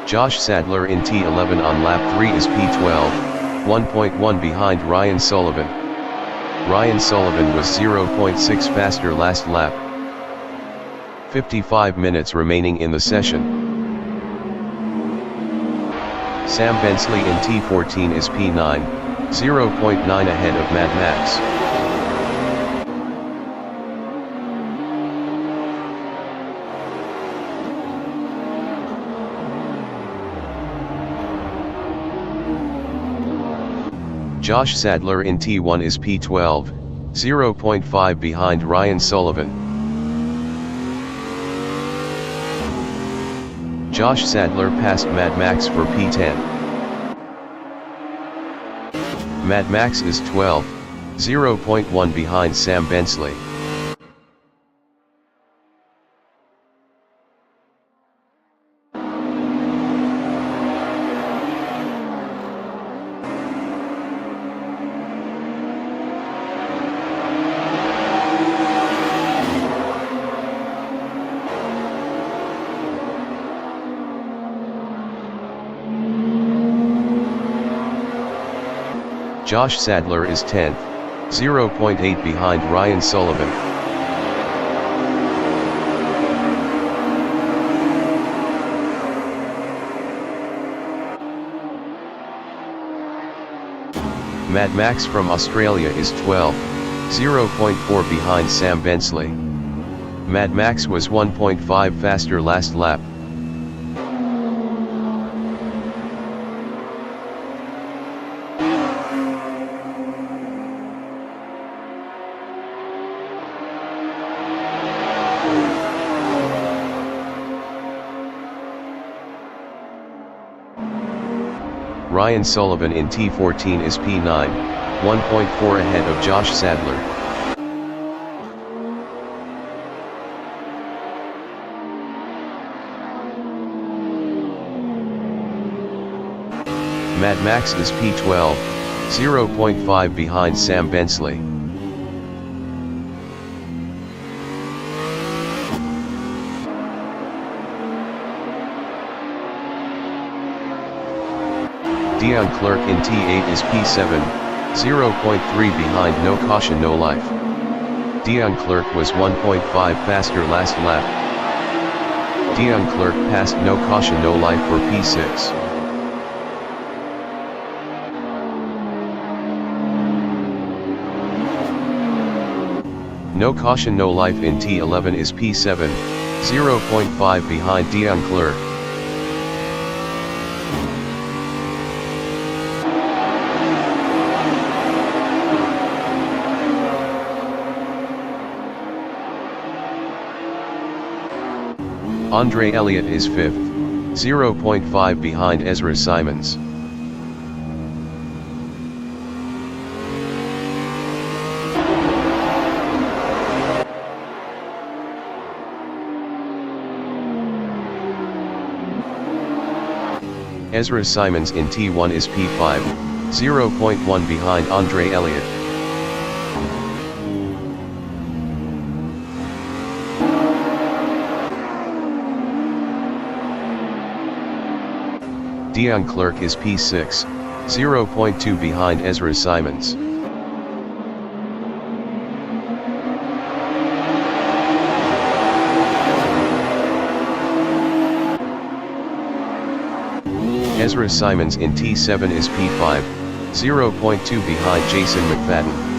Josh Sadler in T11 on lap 3 is P12, 1.1 behind Ryan Sullivan. Ryan Sullivan was 0.6 faster last lap. 55 minutes remaining in the session. Sam Bensley in T14 is P9, 0.9 ahead of Mad Max. Josh Sadler in T1 is P12, 0.5 behind Ryan Sullivan. Josh Sadler passed Mad Max for P10. Mad Max is 12th, 0.1 behind Sam Bensley. Josh Sadler is 10th, 0.8 behind Ryan Sullivan. Mad Max from Australia is 12th, 0.4 behind Sam Bensley. Mad Max was 1.5 faster last lap. Ryan Sullivan in T14 is P9, 1.4 ahead of Josh Sadler. Mad Max is P12, 0.5 behind Sam Bensley. Dion Clerk in T8 is P7, 0.3 behind No Caution No Life. Dion Clerk was 1.5 faster last lap. Dion Clerk passed No Caution No Life for P6. No Caution No Life in T11 is P7, 0.5 behind Dion Clerk. Andre Elliott is 5th, 0.5 behind Ezra Simons. Ezra Simons in T1 is P5, 0.1 behind Andre Elliott. Dion Clerk is P6, 0.2 behind Ezra Simons. Ezra Simons in T7 is P5, 0.2 behind Jason McFadden.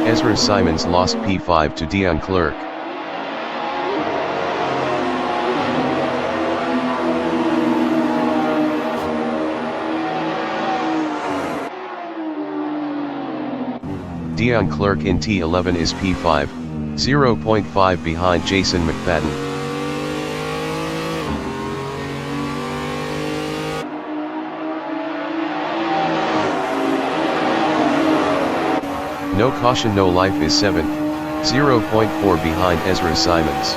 Ezra Simons lost P5 to Dion Clerk. Dion Clerk in T11 is P5, 0.5 behind Jason McFadden. No Caution No Life is 7th, 0.4 behind Ezra Simons.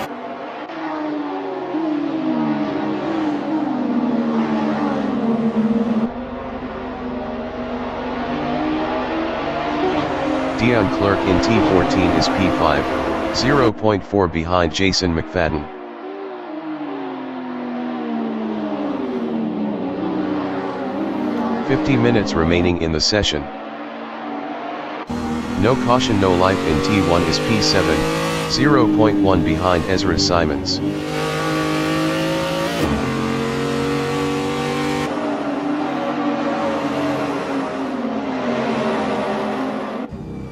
Dion Clerk in T14 is P5, 0.4 behind Jason McFadden. "50 minutes remaining in the session. No Caution No Life in T1 is P7, 0.1 behind Ezra Simons.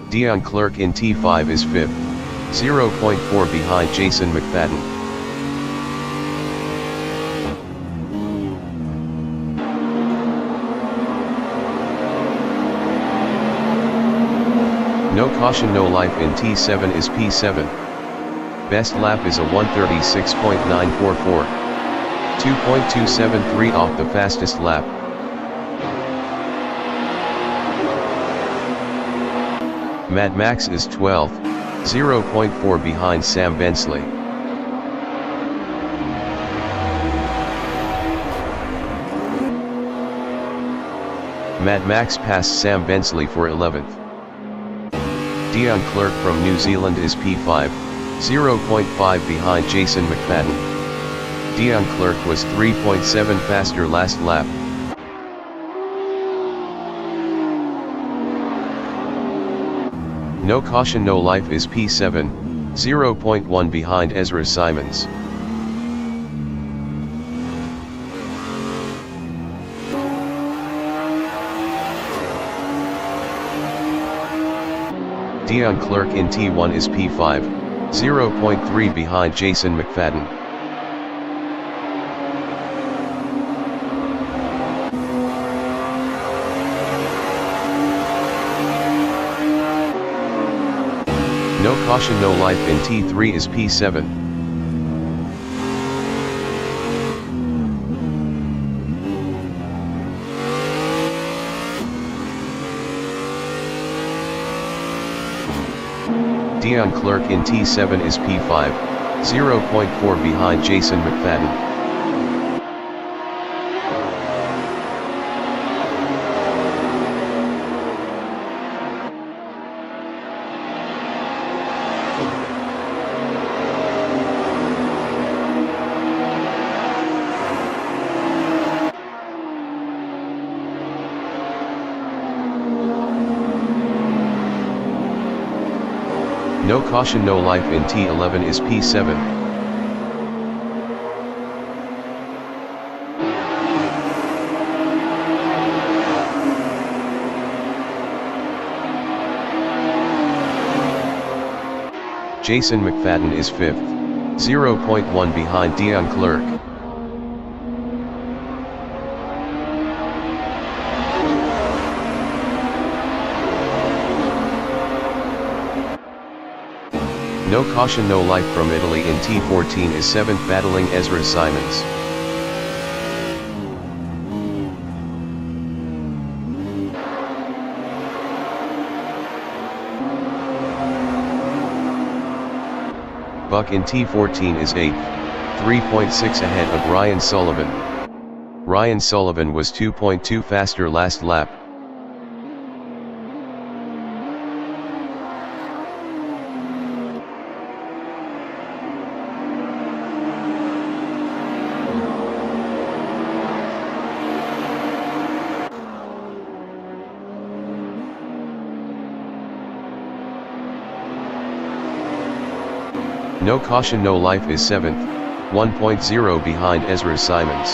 Dion Clerk in T5 is 5th, 0.4 behind Jason McFadden. No Caution No Life in T7 is P7. Best lap is a 1:36.944. 2.273 off the fastest lap. Mad Max is 12th, 0.4 behind Sam Bensley. Mad Max passed Sam Bensley for 11th. Dion Clerk from New Zealand is P5, 0.5 behind Jason McFadden. Dion Clerk was 3.7 faster last lap. No Caution No Life is P7, 0.1 behind Ezra Simons. Dion Clerk in T1 is P5, 0.3 behind Jason McFadden. No Caution No Life in T3 is P7. Dion Clerk in T7 is P5, 0.4 behind Jason McFadden. No caution no life in T11 is P7. Jason McFadden is 5th, 0.1 behind Dion Clerk. No caution no life from Italy in T14 is 7th battling Ezra Simons. Buck in T14 is 8th, 3.6 ahead of Ryan Sullivan. Ryan Sullivan was 2.2 faster last lap. No caution no life is 7th, 1.0 behind Ezra Simons.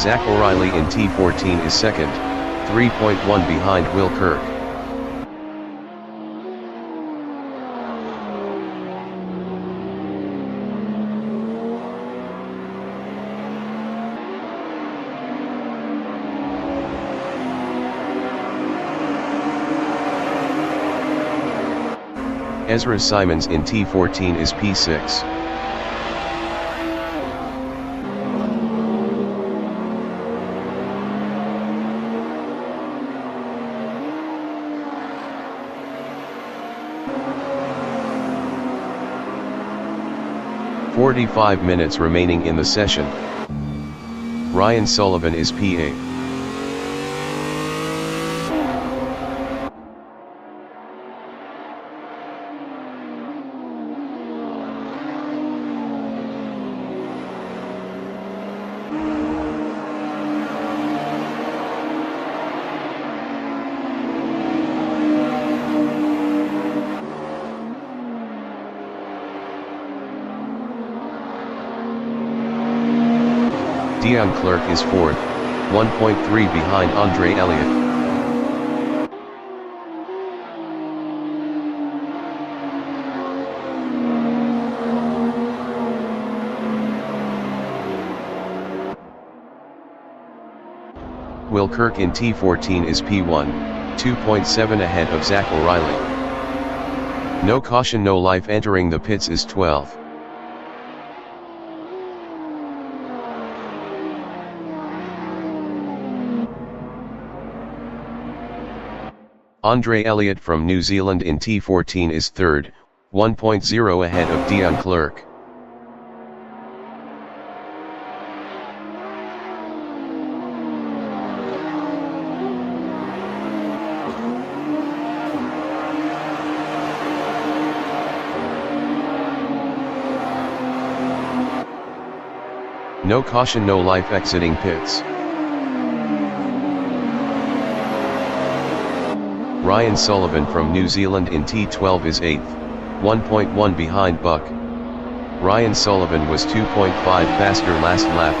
Zach O'Reilly in T14 is 2nd, 3.1 behind Will Kirk. Ezra Simons in T14 is P6. "45 minutes remaining in the session. Ryan Sullivan is P8. Dion Clerk is 4th, 1.3 behind Andre Elliott. Will Kirk in T14 is P1, 2.7 ahead of Zach O'Reilly. No caution no life entering the pits is 12th. Andre Elliott from New Zealand in T14 is 3rd, 1.0 ahead of Dion Clerk. No caution no life exiting pits. Ryan Sullivan from New Zealand in T12 is 8th, 1.1 behind Buck. Ryan Sullivan was 2.5 faster last lap.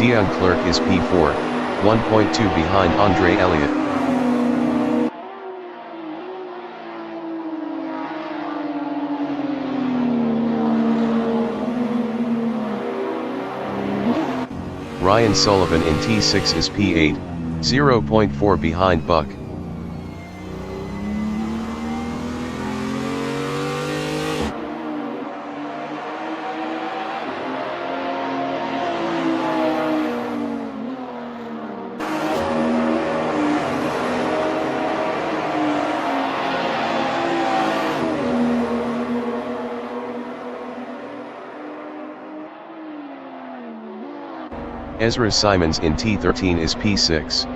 Dion Clerk is P4, 1.2 behind Andre Elliott. Ryan Sullivan in T6 is P8, 0.4 behind Buck. Ezra Simons in T13 is P6.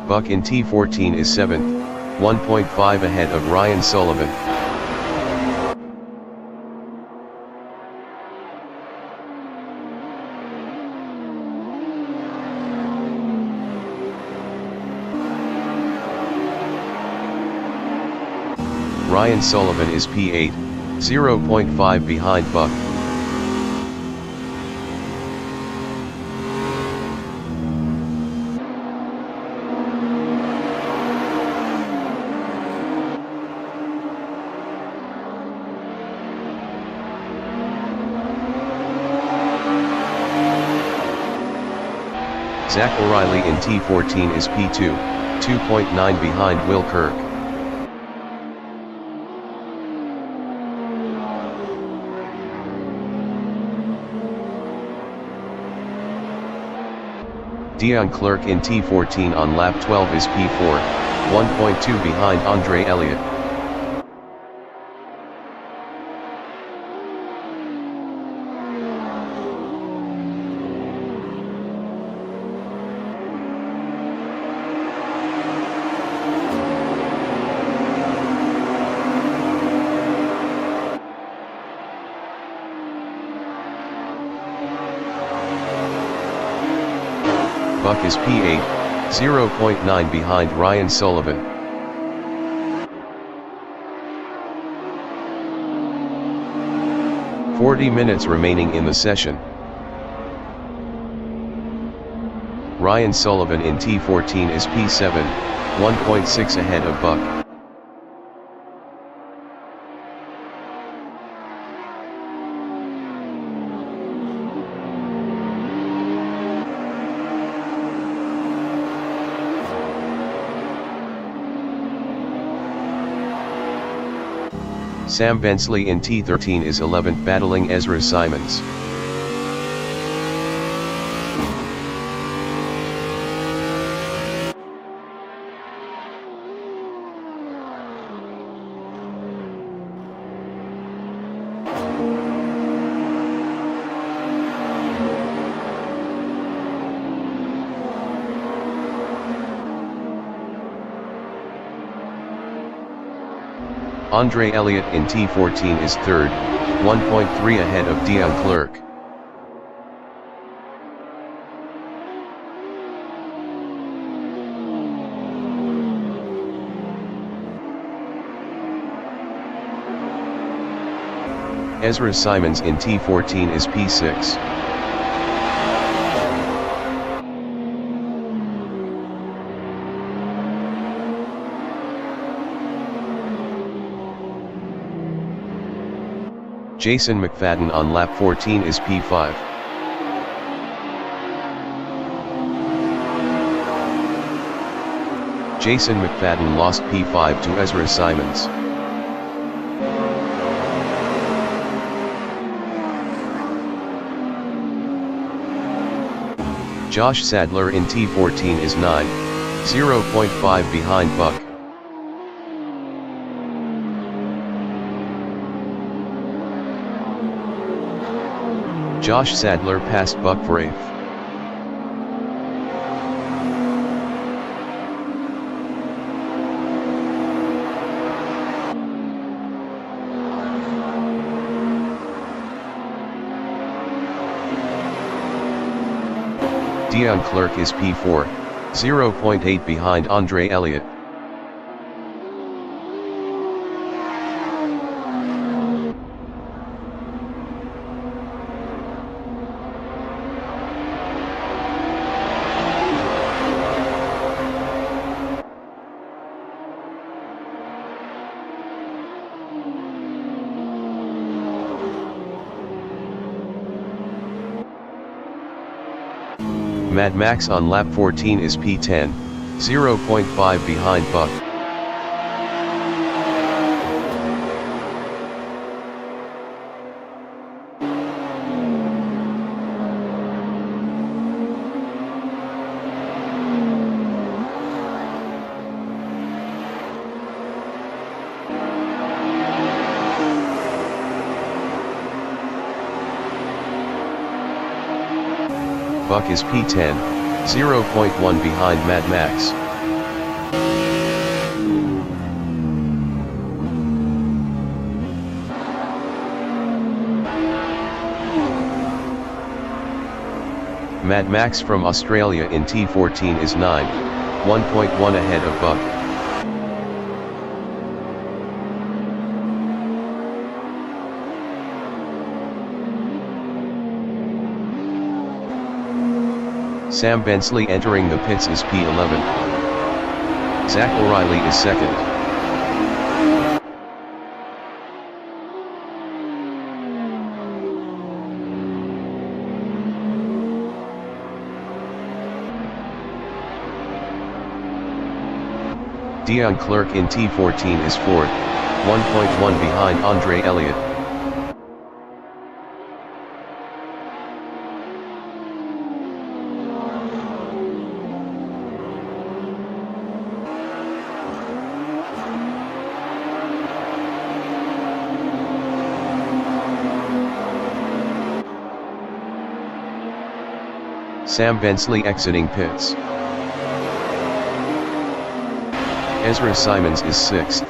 Buck in T14 is 7th, 1.5 ahead of Ryan Sullivan. Ryan Sullivan is P8, 0.5 behind Buck. Zach O'Reilly in T14 is P2, 2.9 behind Will Kirk. Dion Clerk in T14 on lap 12 is P4, 1.2 behind Andre Elliott. Buck is P8, 0.9 behind Ryan Sullivan. "40 minutes remaining in the session. Ryan Sullivan in T14 is P7, 1.6 ahead of Buck. Sam Bensley in T13 is 11th battling Ezra Simons. Andre Elliott in T14 is 3rd, 1.3 ahead of Dion Clerk. Ezra Simons in T14 is P6. Jason McFadden on lap 14 is P5. Jason McFadden lost P5 to Ezra Simons. Josh Sadler in T14 is 9, 0.5 behind Buck. Josh Sadler passed Buck for 8th. Dion Clerc is P4, 0.8 behind Andre Elliott. Mad Max on lap 14 is P10, 0.5 behind Buck. Buck is P10, 0.1 behind Mad Max. Mad Max from Australia in T14 is 9, 1.1 ahead of Buck. Sam Bensley entering the pits is P11. Zach O'Reilly is second. Dion Clerc in T14 is fourth, 1.1 behind Andre Elliott. Sam Bensley exiting pits. Ezra Simons is 6th,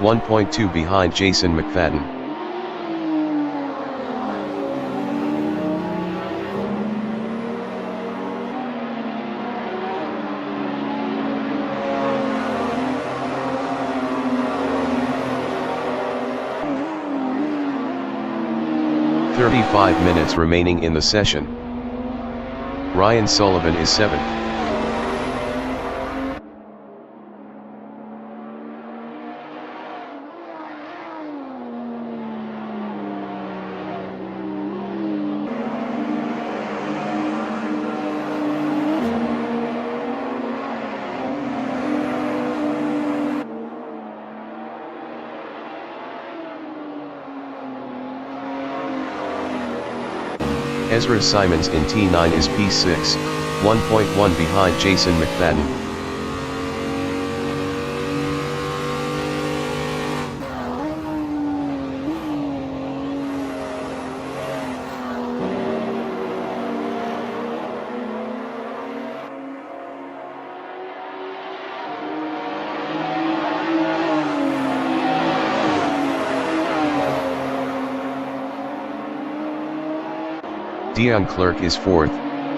1.2 behind Jason McFadden. "35 minutes remaining in the session. Ryan Sullivan is 7th. Ezra Simons in T9 is P6, 1.1 behind Jason McFadden. Dion Clerc is 4th,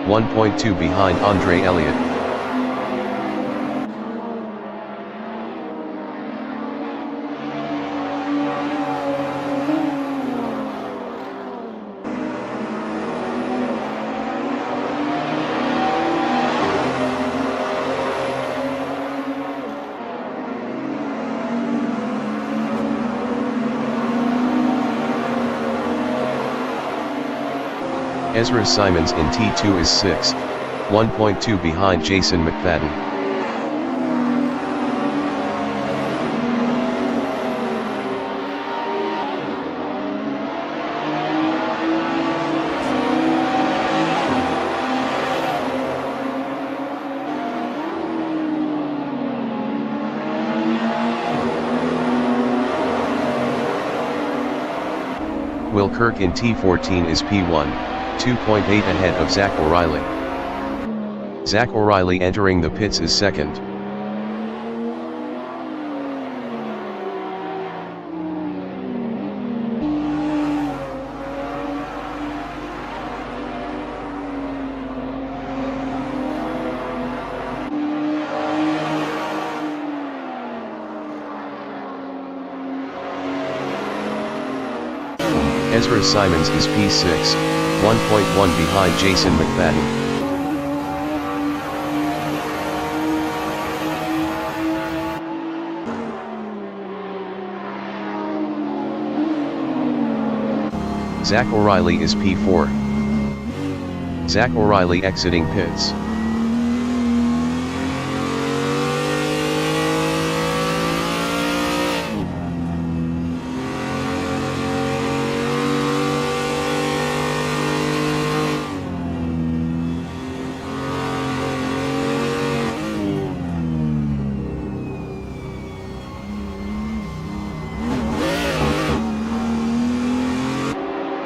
1.2 behind Andre Elliott. Ezra Simons in T2 is 6th, 1.2 behind Jason McFadden. Will Kirk in T14 is P1, 2.8 ahead of Zach O'Reilly. Zach O'Reilly entering the pits is second. Ezra Simons is P6, 1.1 behind Jason McFadden. Zach O'Reilly is P4. Zach O'Reilly exiting pits.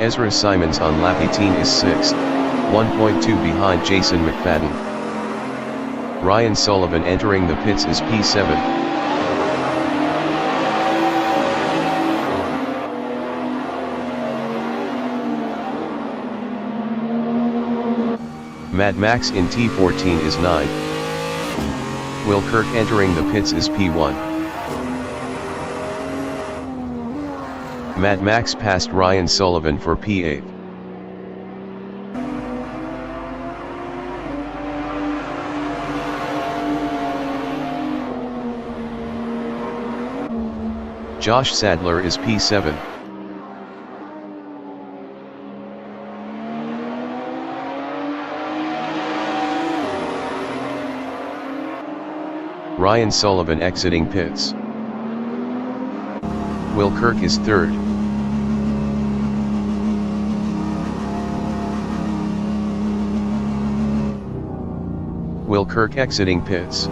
Ezra Simons on lap 18 is 6th, 1.2 behind Jason McFadden. Ryan Sullivan entering the pits is P7. Mad Max in T14 is 9th. Will Kirk entering the pits is P1. Mad Max passed Ryan Sullivan for P8. Josh Sadler is P7. Ryan Sullivan exiting pits. Will Kirk is 3rd. Will Kirk exiting pits.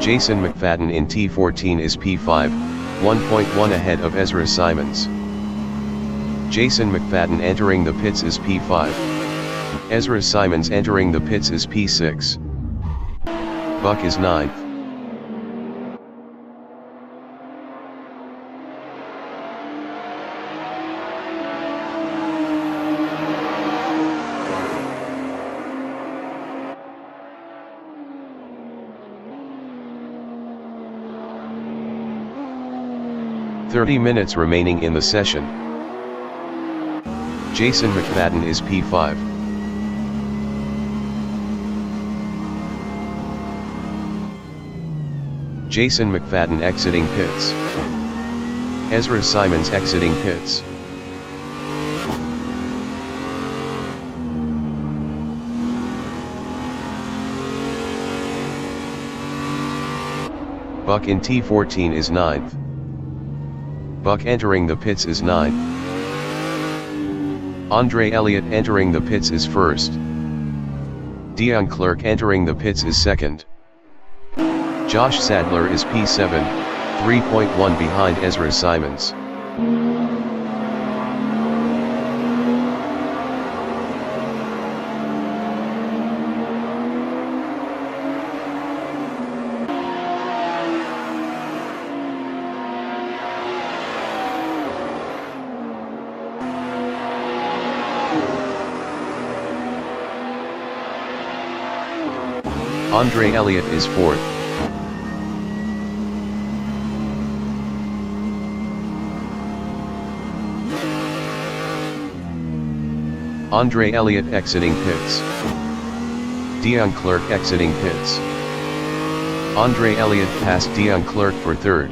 Jason McFadden in T14 is P5, 1.1 ahead of Ezra Simons. Jason McFadden entering the pits is P5. Ezra Simons entering the pits is P6. Buck is 9th. "30 minutes remaining in the session. Jason McFadden is P5. Jason McFadden exiting pits. Ezra Simons exiting pits. Buck in T14 is 9th. Buck entering the pits is 9th. Andre Elliott entering the pits is 1st. Dion Clerk entering the pits is 2nd. Josh Sadler is P7, 3.1 behind Ezra Simons. Andre Elliott is 4th. Andre Elliott exiting pits. Dion Clerk exiting pits. Andre Elliott passed Dion Clerk for 3rd.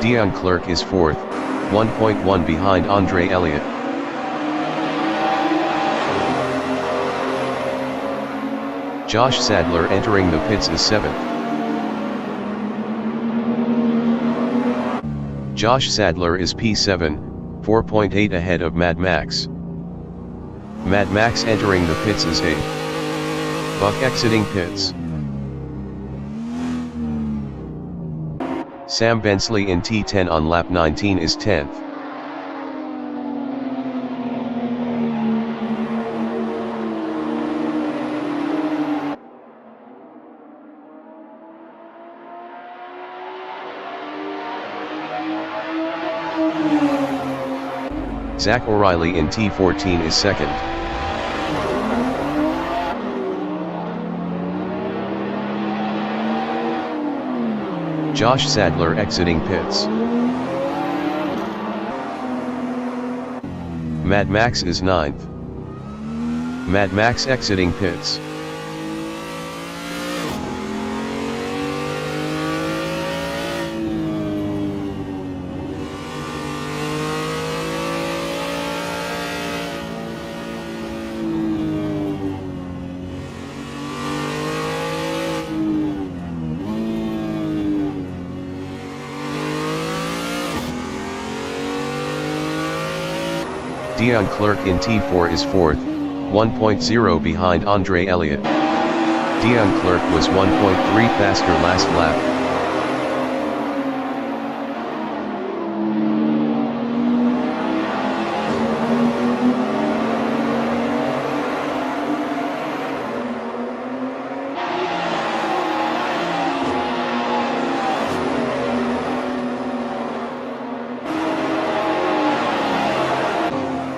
Dion Clerk is 4th, 1.1 behind Andre Elliott. Josh Sadler entering the pits is 7th. Josh Sadler is P7, 4.8 ahead of Mad Max. Mad Max entering the pits is 8th. Buck exiting pits. Sam Bensley in T10 on lap 19 is 10th. Zach O'Reilly in T14 is second. Josh Sadler exiting pits. Mad Max is ninth. Mad Max exiting pits. Dion Clerk in T4 is fourth, 1.0 behind Andre Elliott. Dion Clerk was 1.3 faster last lap.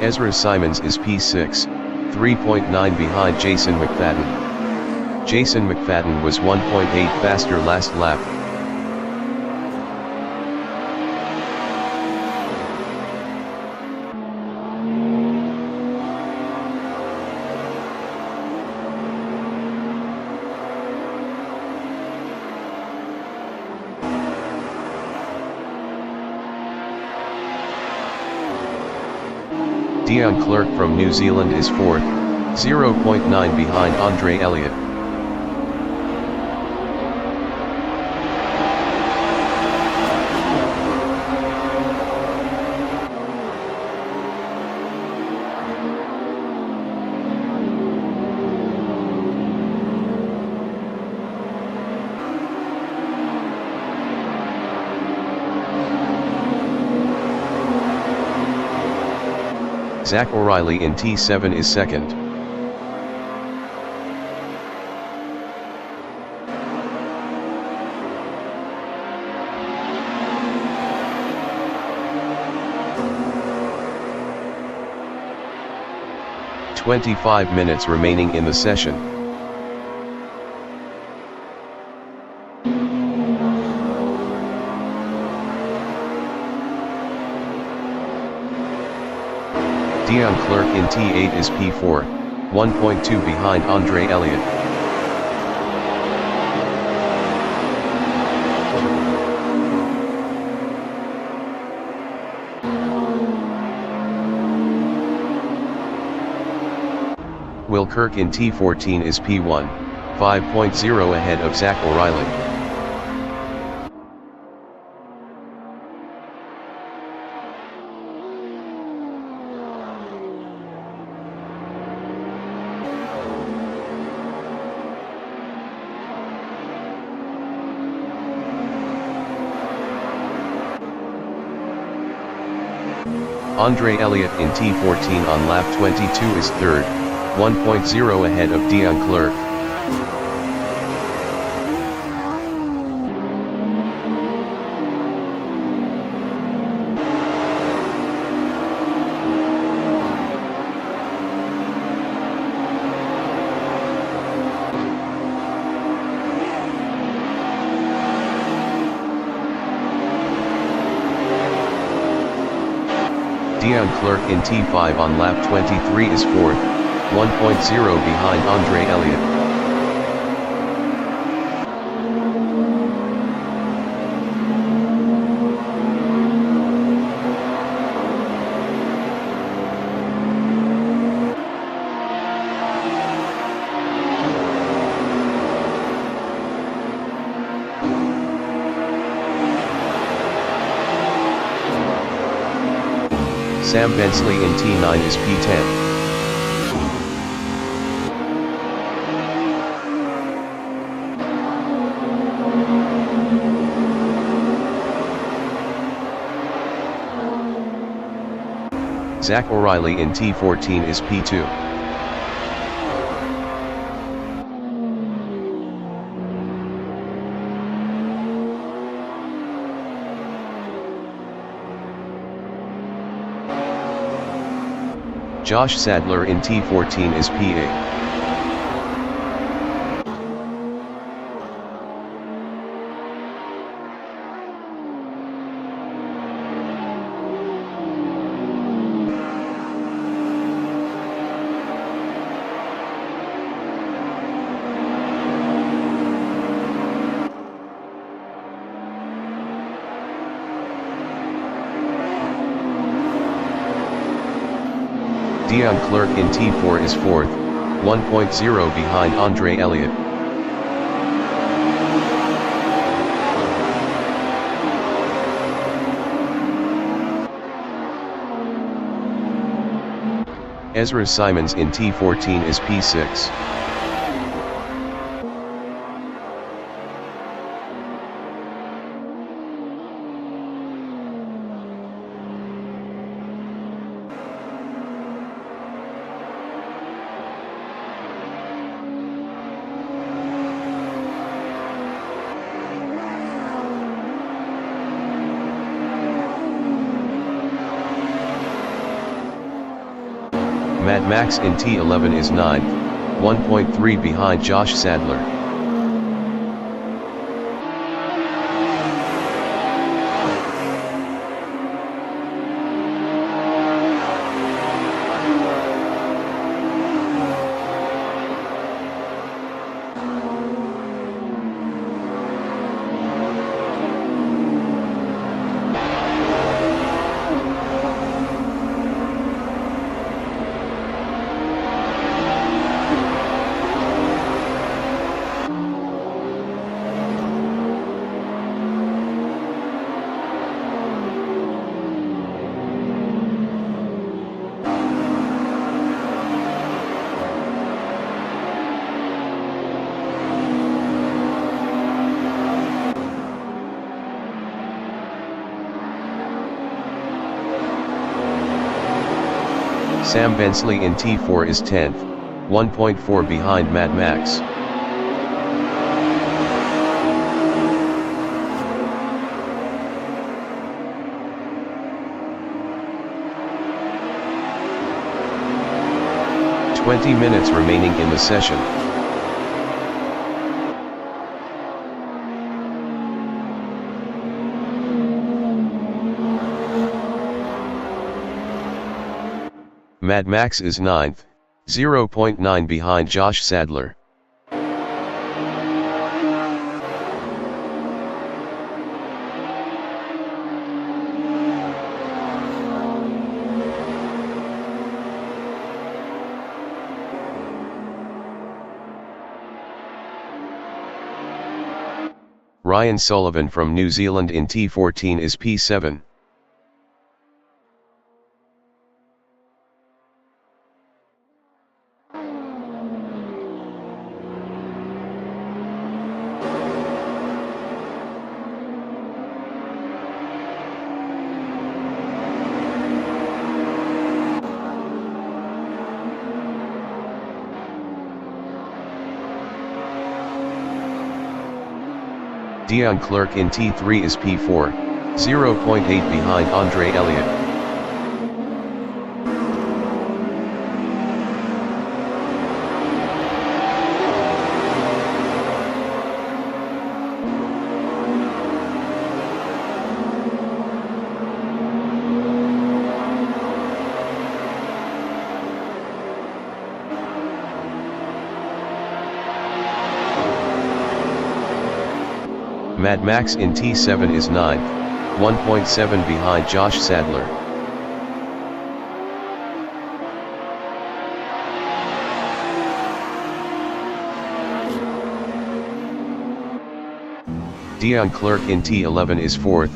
Ezra Simons is P6, 3.9 behind Jason McFadden. Jason McFadden was 1.8 faster last lap. Dion Clerk from New Zealand is fourth, 0.9 behind Andre Elliott. Zach O'Reilly in T7 is second. "25 minutes remaining in the session. Dion Clerk in T8 is P4, 1.2 behind Andre Elliott. Will Kirk in T14 is P1, 5.0 ahead of Zach O'Reilly. Andre Elliott in T14 on lap 22 is third, 1.0 ahead of Dion Clerk. Dion Clerk in T5 on lap 23 is fourth, 1.0 behind Andre Elliott. Sam Bensley in T9 is P10. Zach O'Reilly in T14 is P2. Josh Sadler in T14 is P8. Dion Clerk in T4 is 4th, 1.0 behind Andre Elliott. Ezra Simons in T14 is P6. Mad Max in T11 is 9th, 1.3 behind Josh Sadler. Sam Bensley in T4 is 10th, 1.4 behind Mad Max. "20 minutes remaining in the session. Mad Max is 9th, 0.9 behind Josh Sadler. Ryan Sullivan from New Zealand in T14 is P7. Dion Clerk in T3 is P4, 0.8 behind Andre Elliott. Mad Max in T7 is 9th, 1.7 behind Josh Sadler. Dion Clerk in T11 is 4th,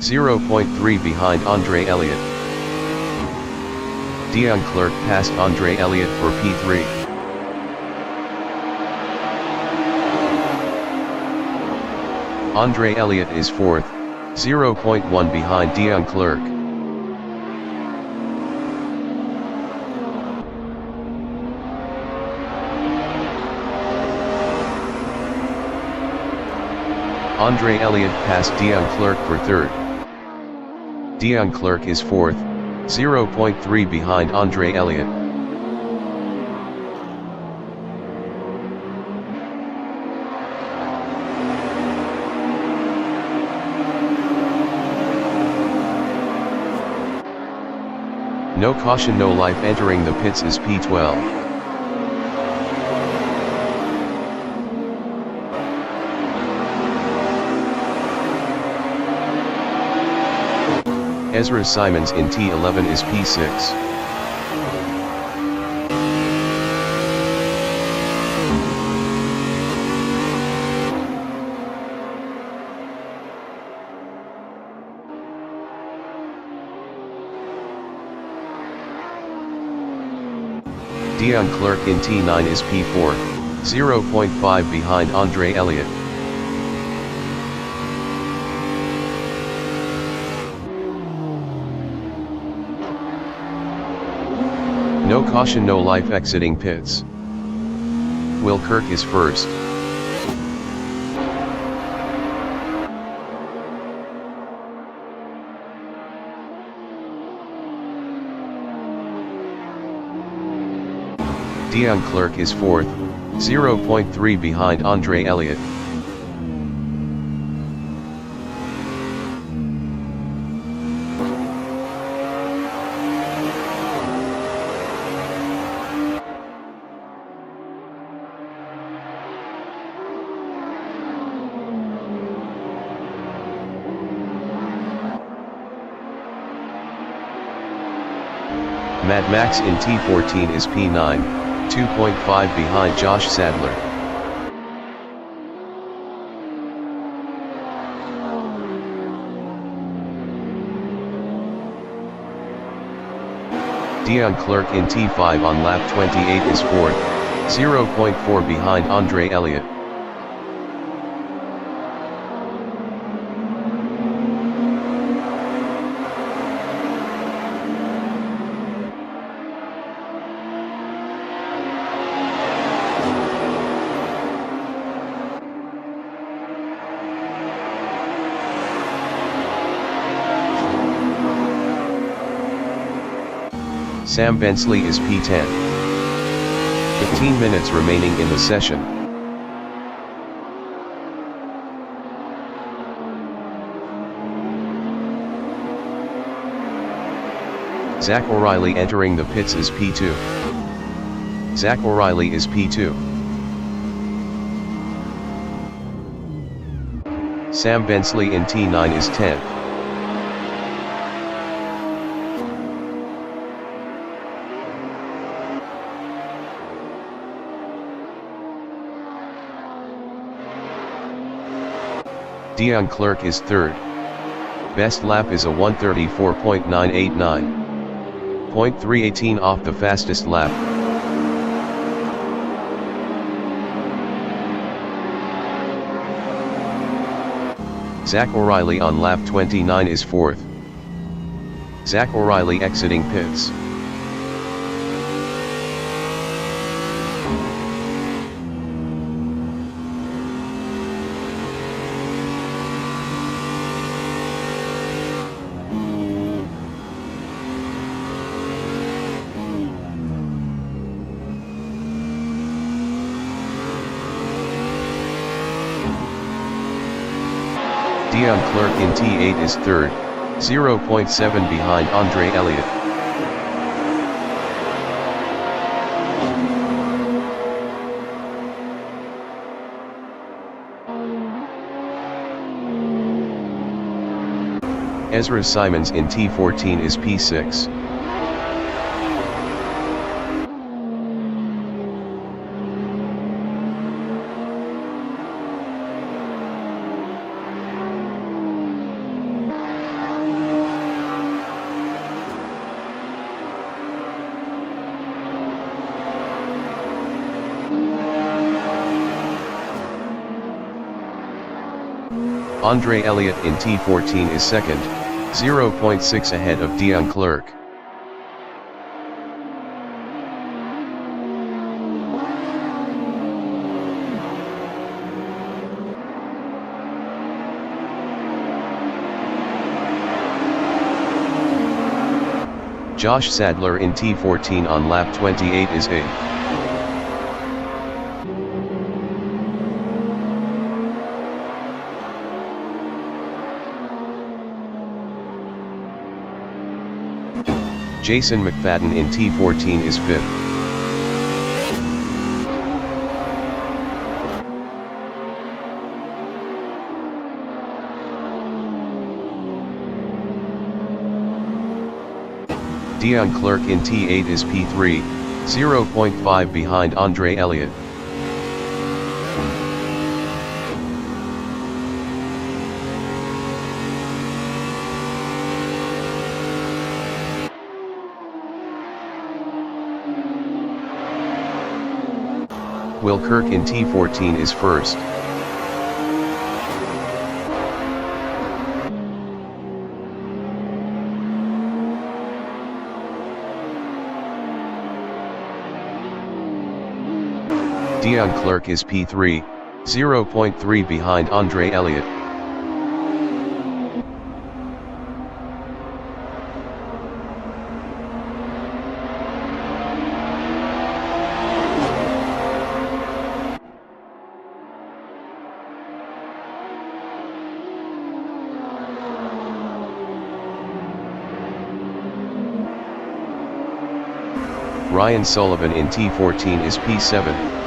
0.3 behind Andre Elliott. Dion Clerk passed Andre Elliott for P3. Andre Elliott is 4th, 0.1 behind Dion Clerk. Andre Elliott passed Dion Clerk for 3rd. Dion Clerk is 4th, 0.3 behind Andre Elliott. No caution, no life. Entering the pits is P12. Ezra Simons in T11 is P6. Dion Clerk in T9 is P4, 0.5 behind Andre Elliott. No caution, no life. Exiting pits. Will Kirk is first. Dion Clerk is fourth, 0.3 behind Andre Elliott. Mad Max in T14 is P9, 2.5 behind Josh Sadler. Dion Clerk in T5 on lap 28 is fourth, 0.4 behind Andre Elliott. Sam Bensley is P10. 15 minutes remaining in the session. Zach O'Reilly entering the pits is P2. Zach O'Reilly is P2. Sam Bensley in T9 is 10th. Dion Clerk is third. Best lap is a 1:34.989. 0.318 off the fastest lap. Zach O'Reilly on lap 29 is fourth. Zach O'Reilly exiting pits. Dion Clerk in T8 is third, 0.7 behind Andre Elliott. Ezra Simons in T14 is P6. Andre Elliott in T14 is second, 0.6 ahead of Dion Clerk. Josh Sadler in T14 on lap 28 is 8th. Jason McFadden in T14 is 5th. Dion Clerk in T8 is P3, 0.5 behind Andre Elliott. Will Kirk in T14 is 1st. Dion Clerk is P3, 0.3 behind Andre Elliott. Ryan Sullivan in T14 is P7.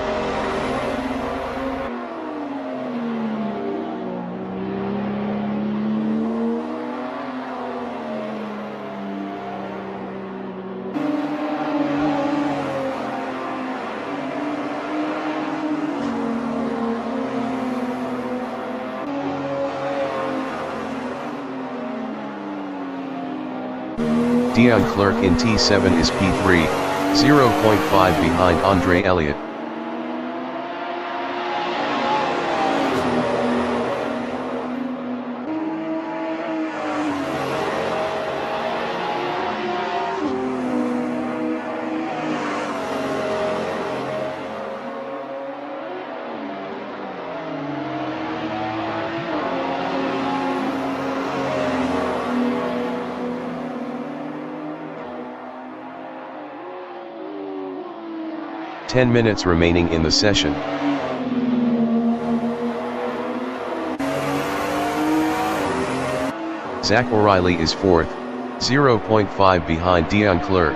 Dion Clerk in T7 is P3, 0.5 behind Andre Elliott. Ten minutes remaining in the session. Zach O'Reilly is 4th, 0.5 behind Dion Clerk.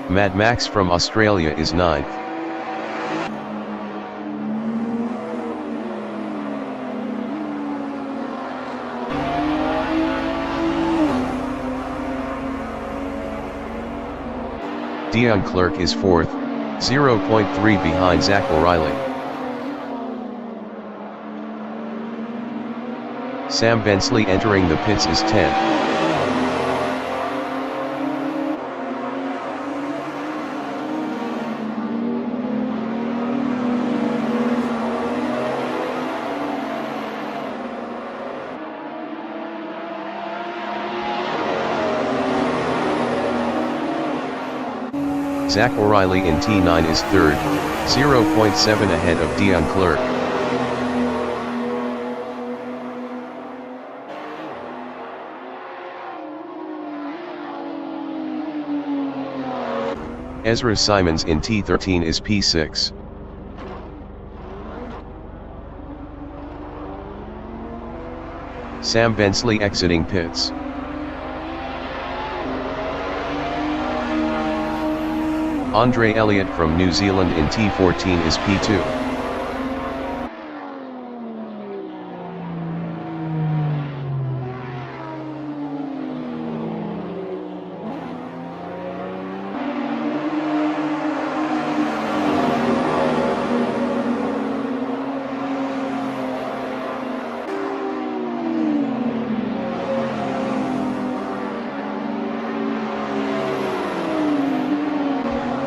Mad Max from Australia is 9th. Dion Clerk is 4th, 0.3 behind Zach O'Reilly. Sam Bensley entering the pits is 10th. Zach O'Reilly in T9 is 3rd, 0.7 ahead of Dion Clerk. Ezra Simons in T13 is P6. Sam Bensley exiting pits. Andre Elliott from New Zealand in T14 is P2.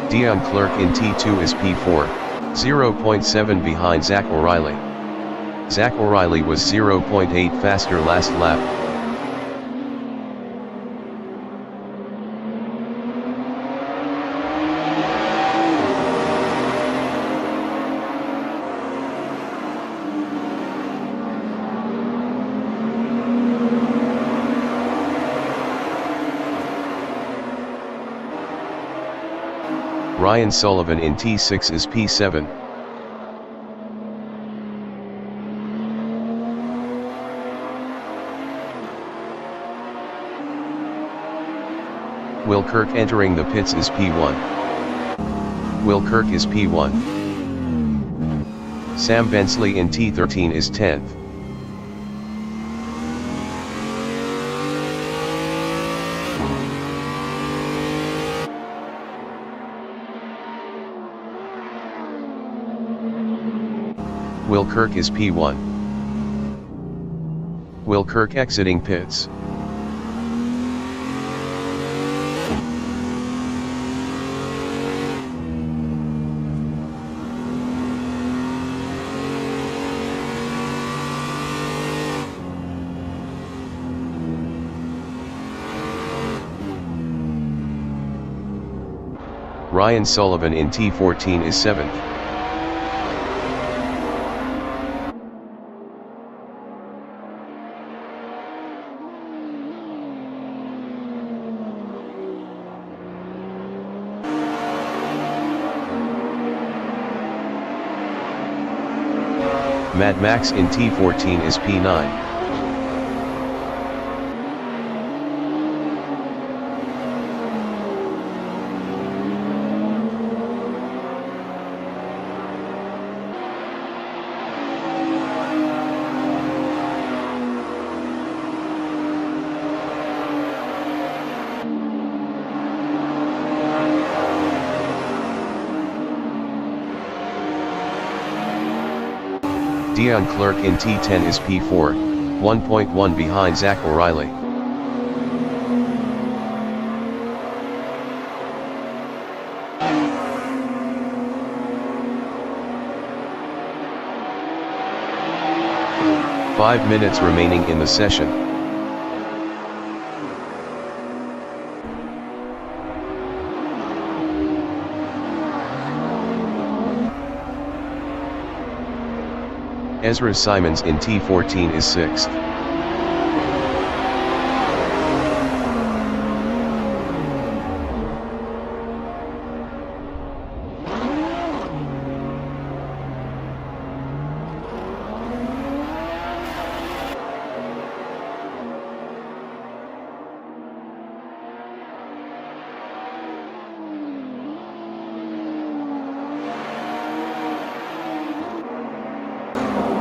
Dion Clerk in T2 is P4, 0.7 behind Zach O'Reilly. Zach O'Reilly was 0.8 faster last lap. Ryan Sullivan in T6 is P7. Will Kirk entering the pits is P1. Will Kirk is P1. Sam Bensley in T13 is 10th. Will Kirk is P1. Will Kirk exiting pits. Ryan Sullivan in T14 is 7th. Mad Max in T14 is P9. Dion Clerk in T10 is P4, 1.1 behind Zach O'Reilly. Five minutes remaining in the session. Ezra Simons in T14 is 6th.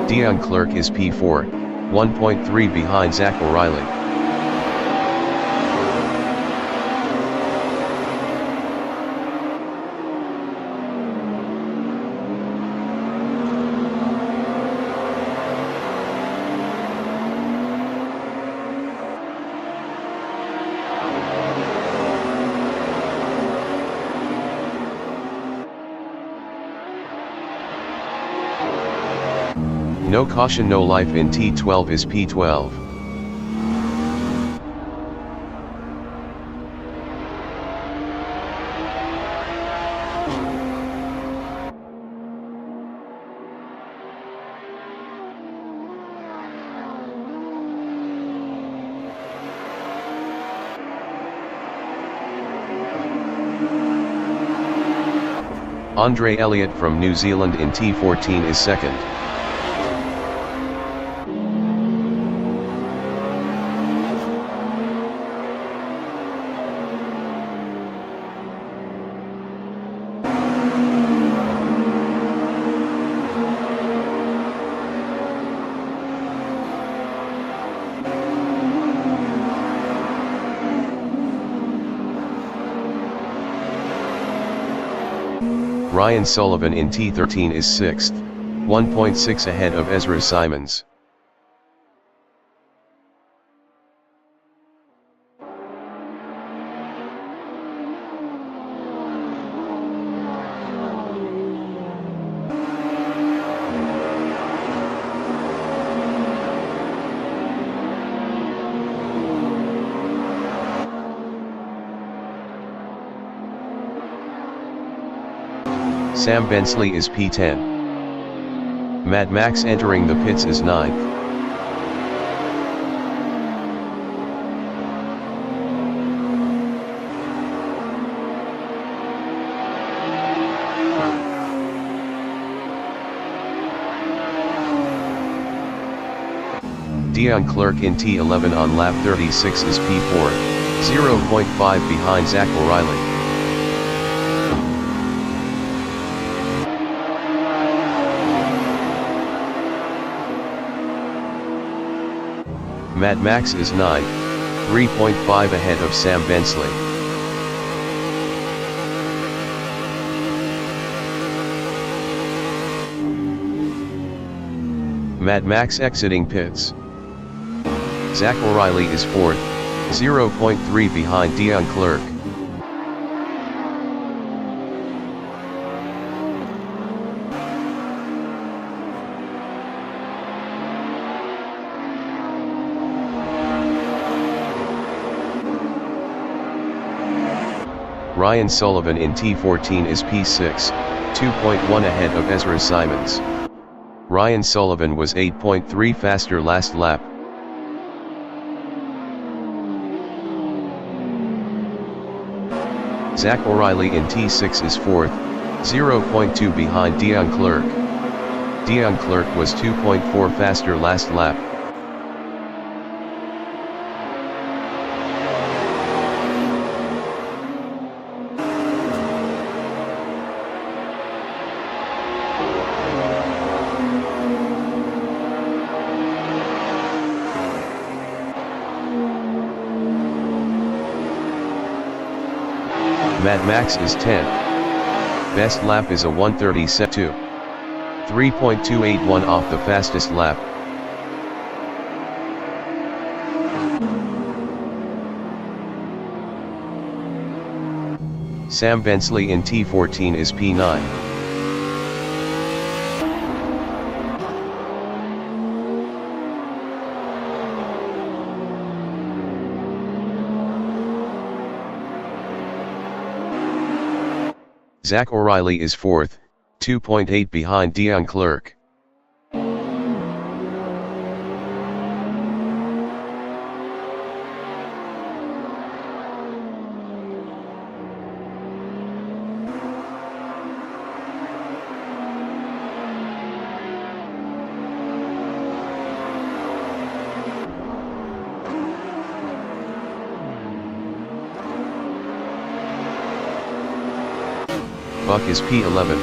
Dion Clerk is P4, 1.3 behind Zach O'Reilly. No caution no life in T12 is P12. Andre Elliott from New Zealand in T14 is 2nd. Ryan Sullivan in T13 is 6th, 1.6 ahead of Ezra Simons. Sam Bensley is P10. Mad Max entering the pits is 9th. Dion Clerk in T11 on lap 36 is P4, 0.5 behind Zach O'Reilly. Mad Max is 9th, 3.5 ahead of Sam Bensley. Mad Max exiting pits. Zach O'Reilly is 4th, 0.3 behind Dion Clerk. Ryan Sullivan in T14 is P6, 2.1 ahead of Ezra Simons. Ryan Sullivan was 8.3 faster last lap. Zach O'Reilly in T6 is 4th, 0.2 behind Dion Clerk. Dion Clerk was 2.4 faster last lap. Mad Max is 10th. Best lap is a 1:37.2. 3.281 off the fastest lap. Sam Bensley in T14 is P9. Zach O'Reilly is 4th, 2.8 behind Dion Clerk. Buck is P11.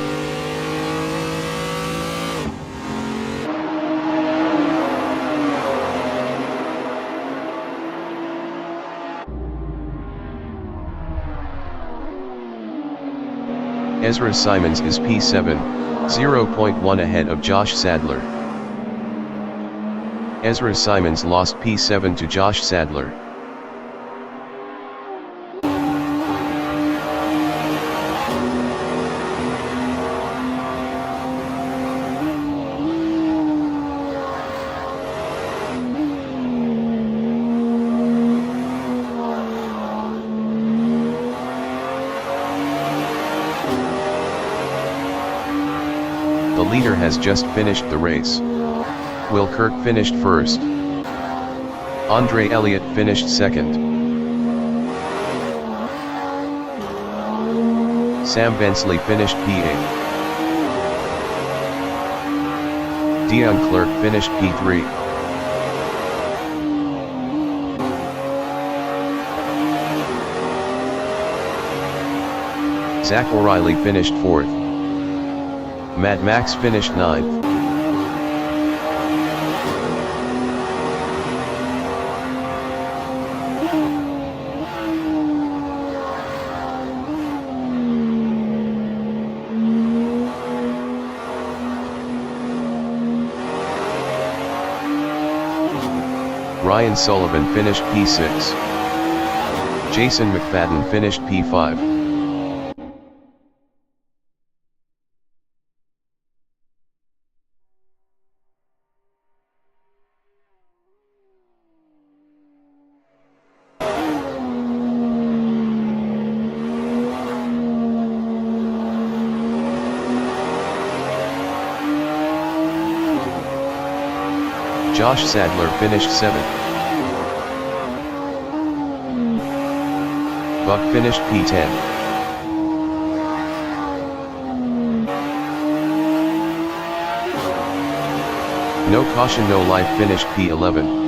Ezra Simons is P7, 0.1 ahead of Josh Sadler. Ezra Simons lost P7 to Josh Sadler. The leader has just finished the race. Will Kirk finished first. Andre Elliott finished second. Sam Bensley finished P8. Dion Clerk finished P3. Zach O'Reilly finished 4th. Mad Max finished 9th. Ryan Sullivan finished P6. Jason McFadden finished P5. Josh Sadler finished 7th. Buck finished P10. No Caution No Life finished P11.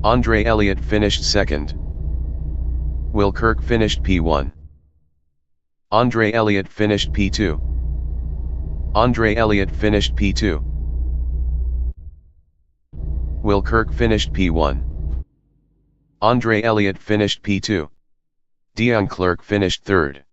Andre Elliott finished 2nd. Will Kirk finished P1. Andre Elliott finished P2. Andre Elliott finished P2. Will Kirk finished P1. Andre Elliott finished P2. Dion Clerk finished 3rd.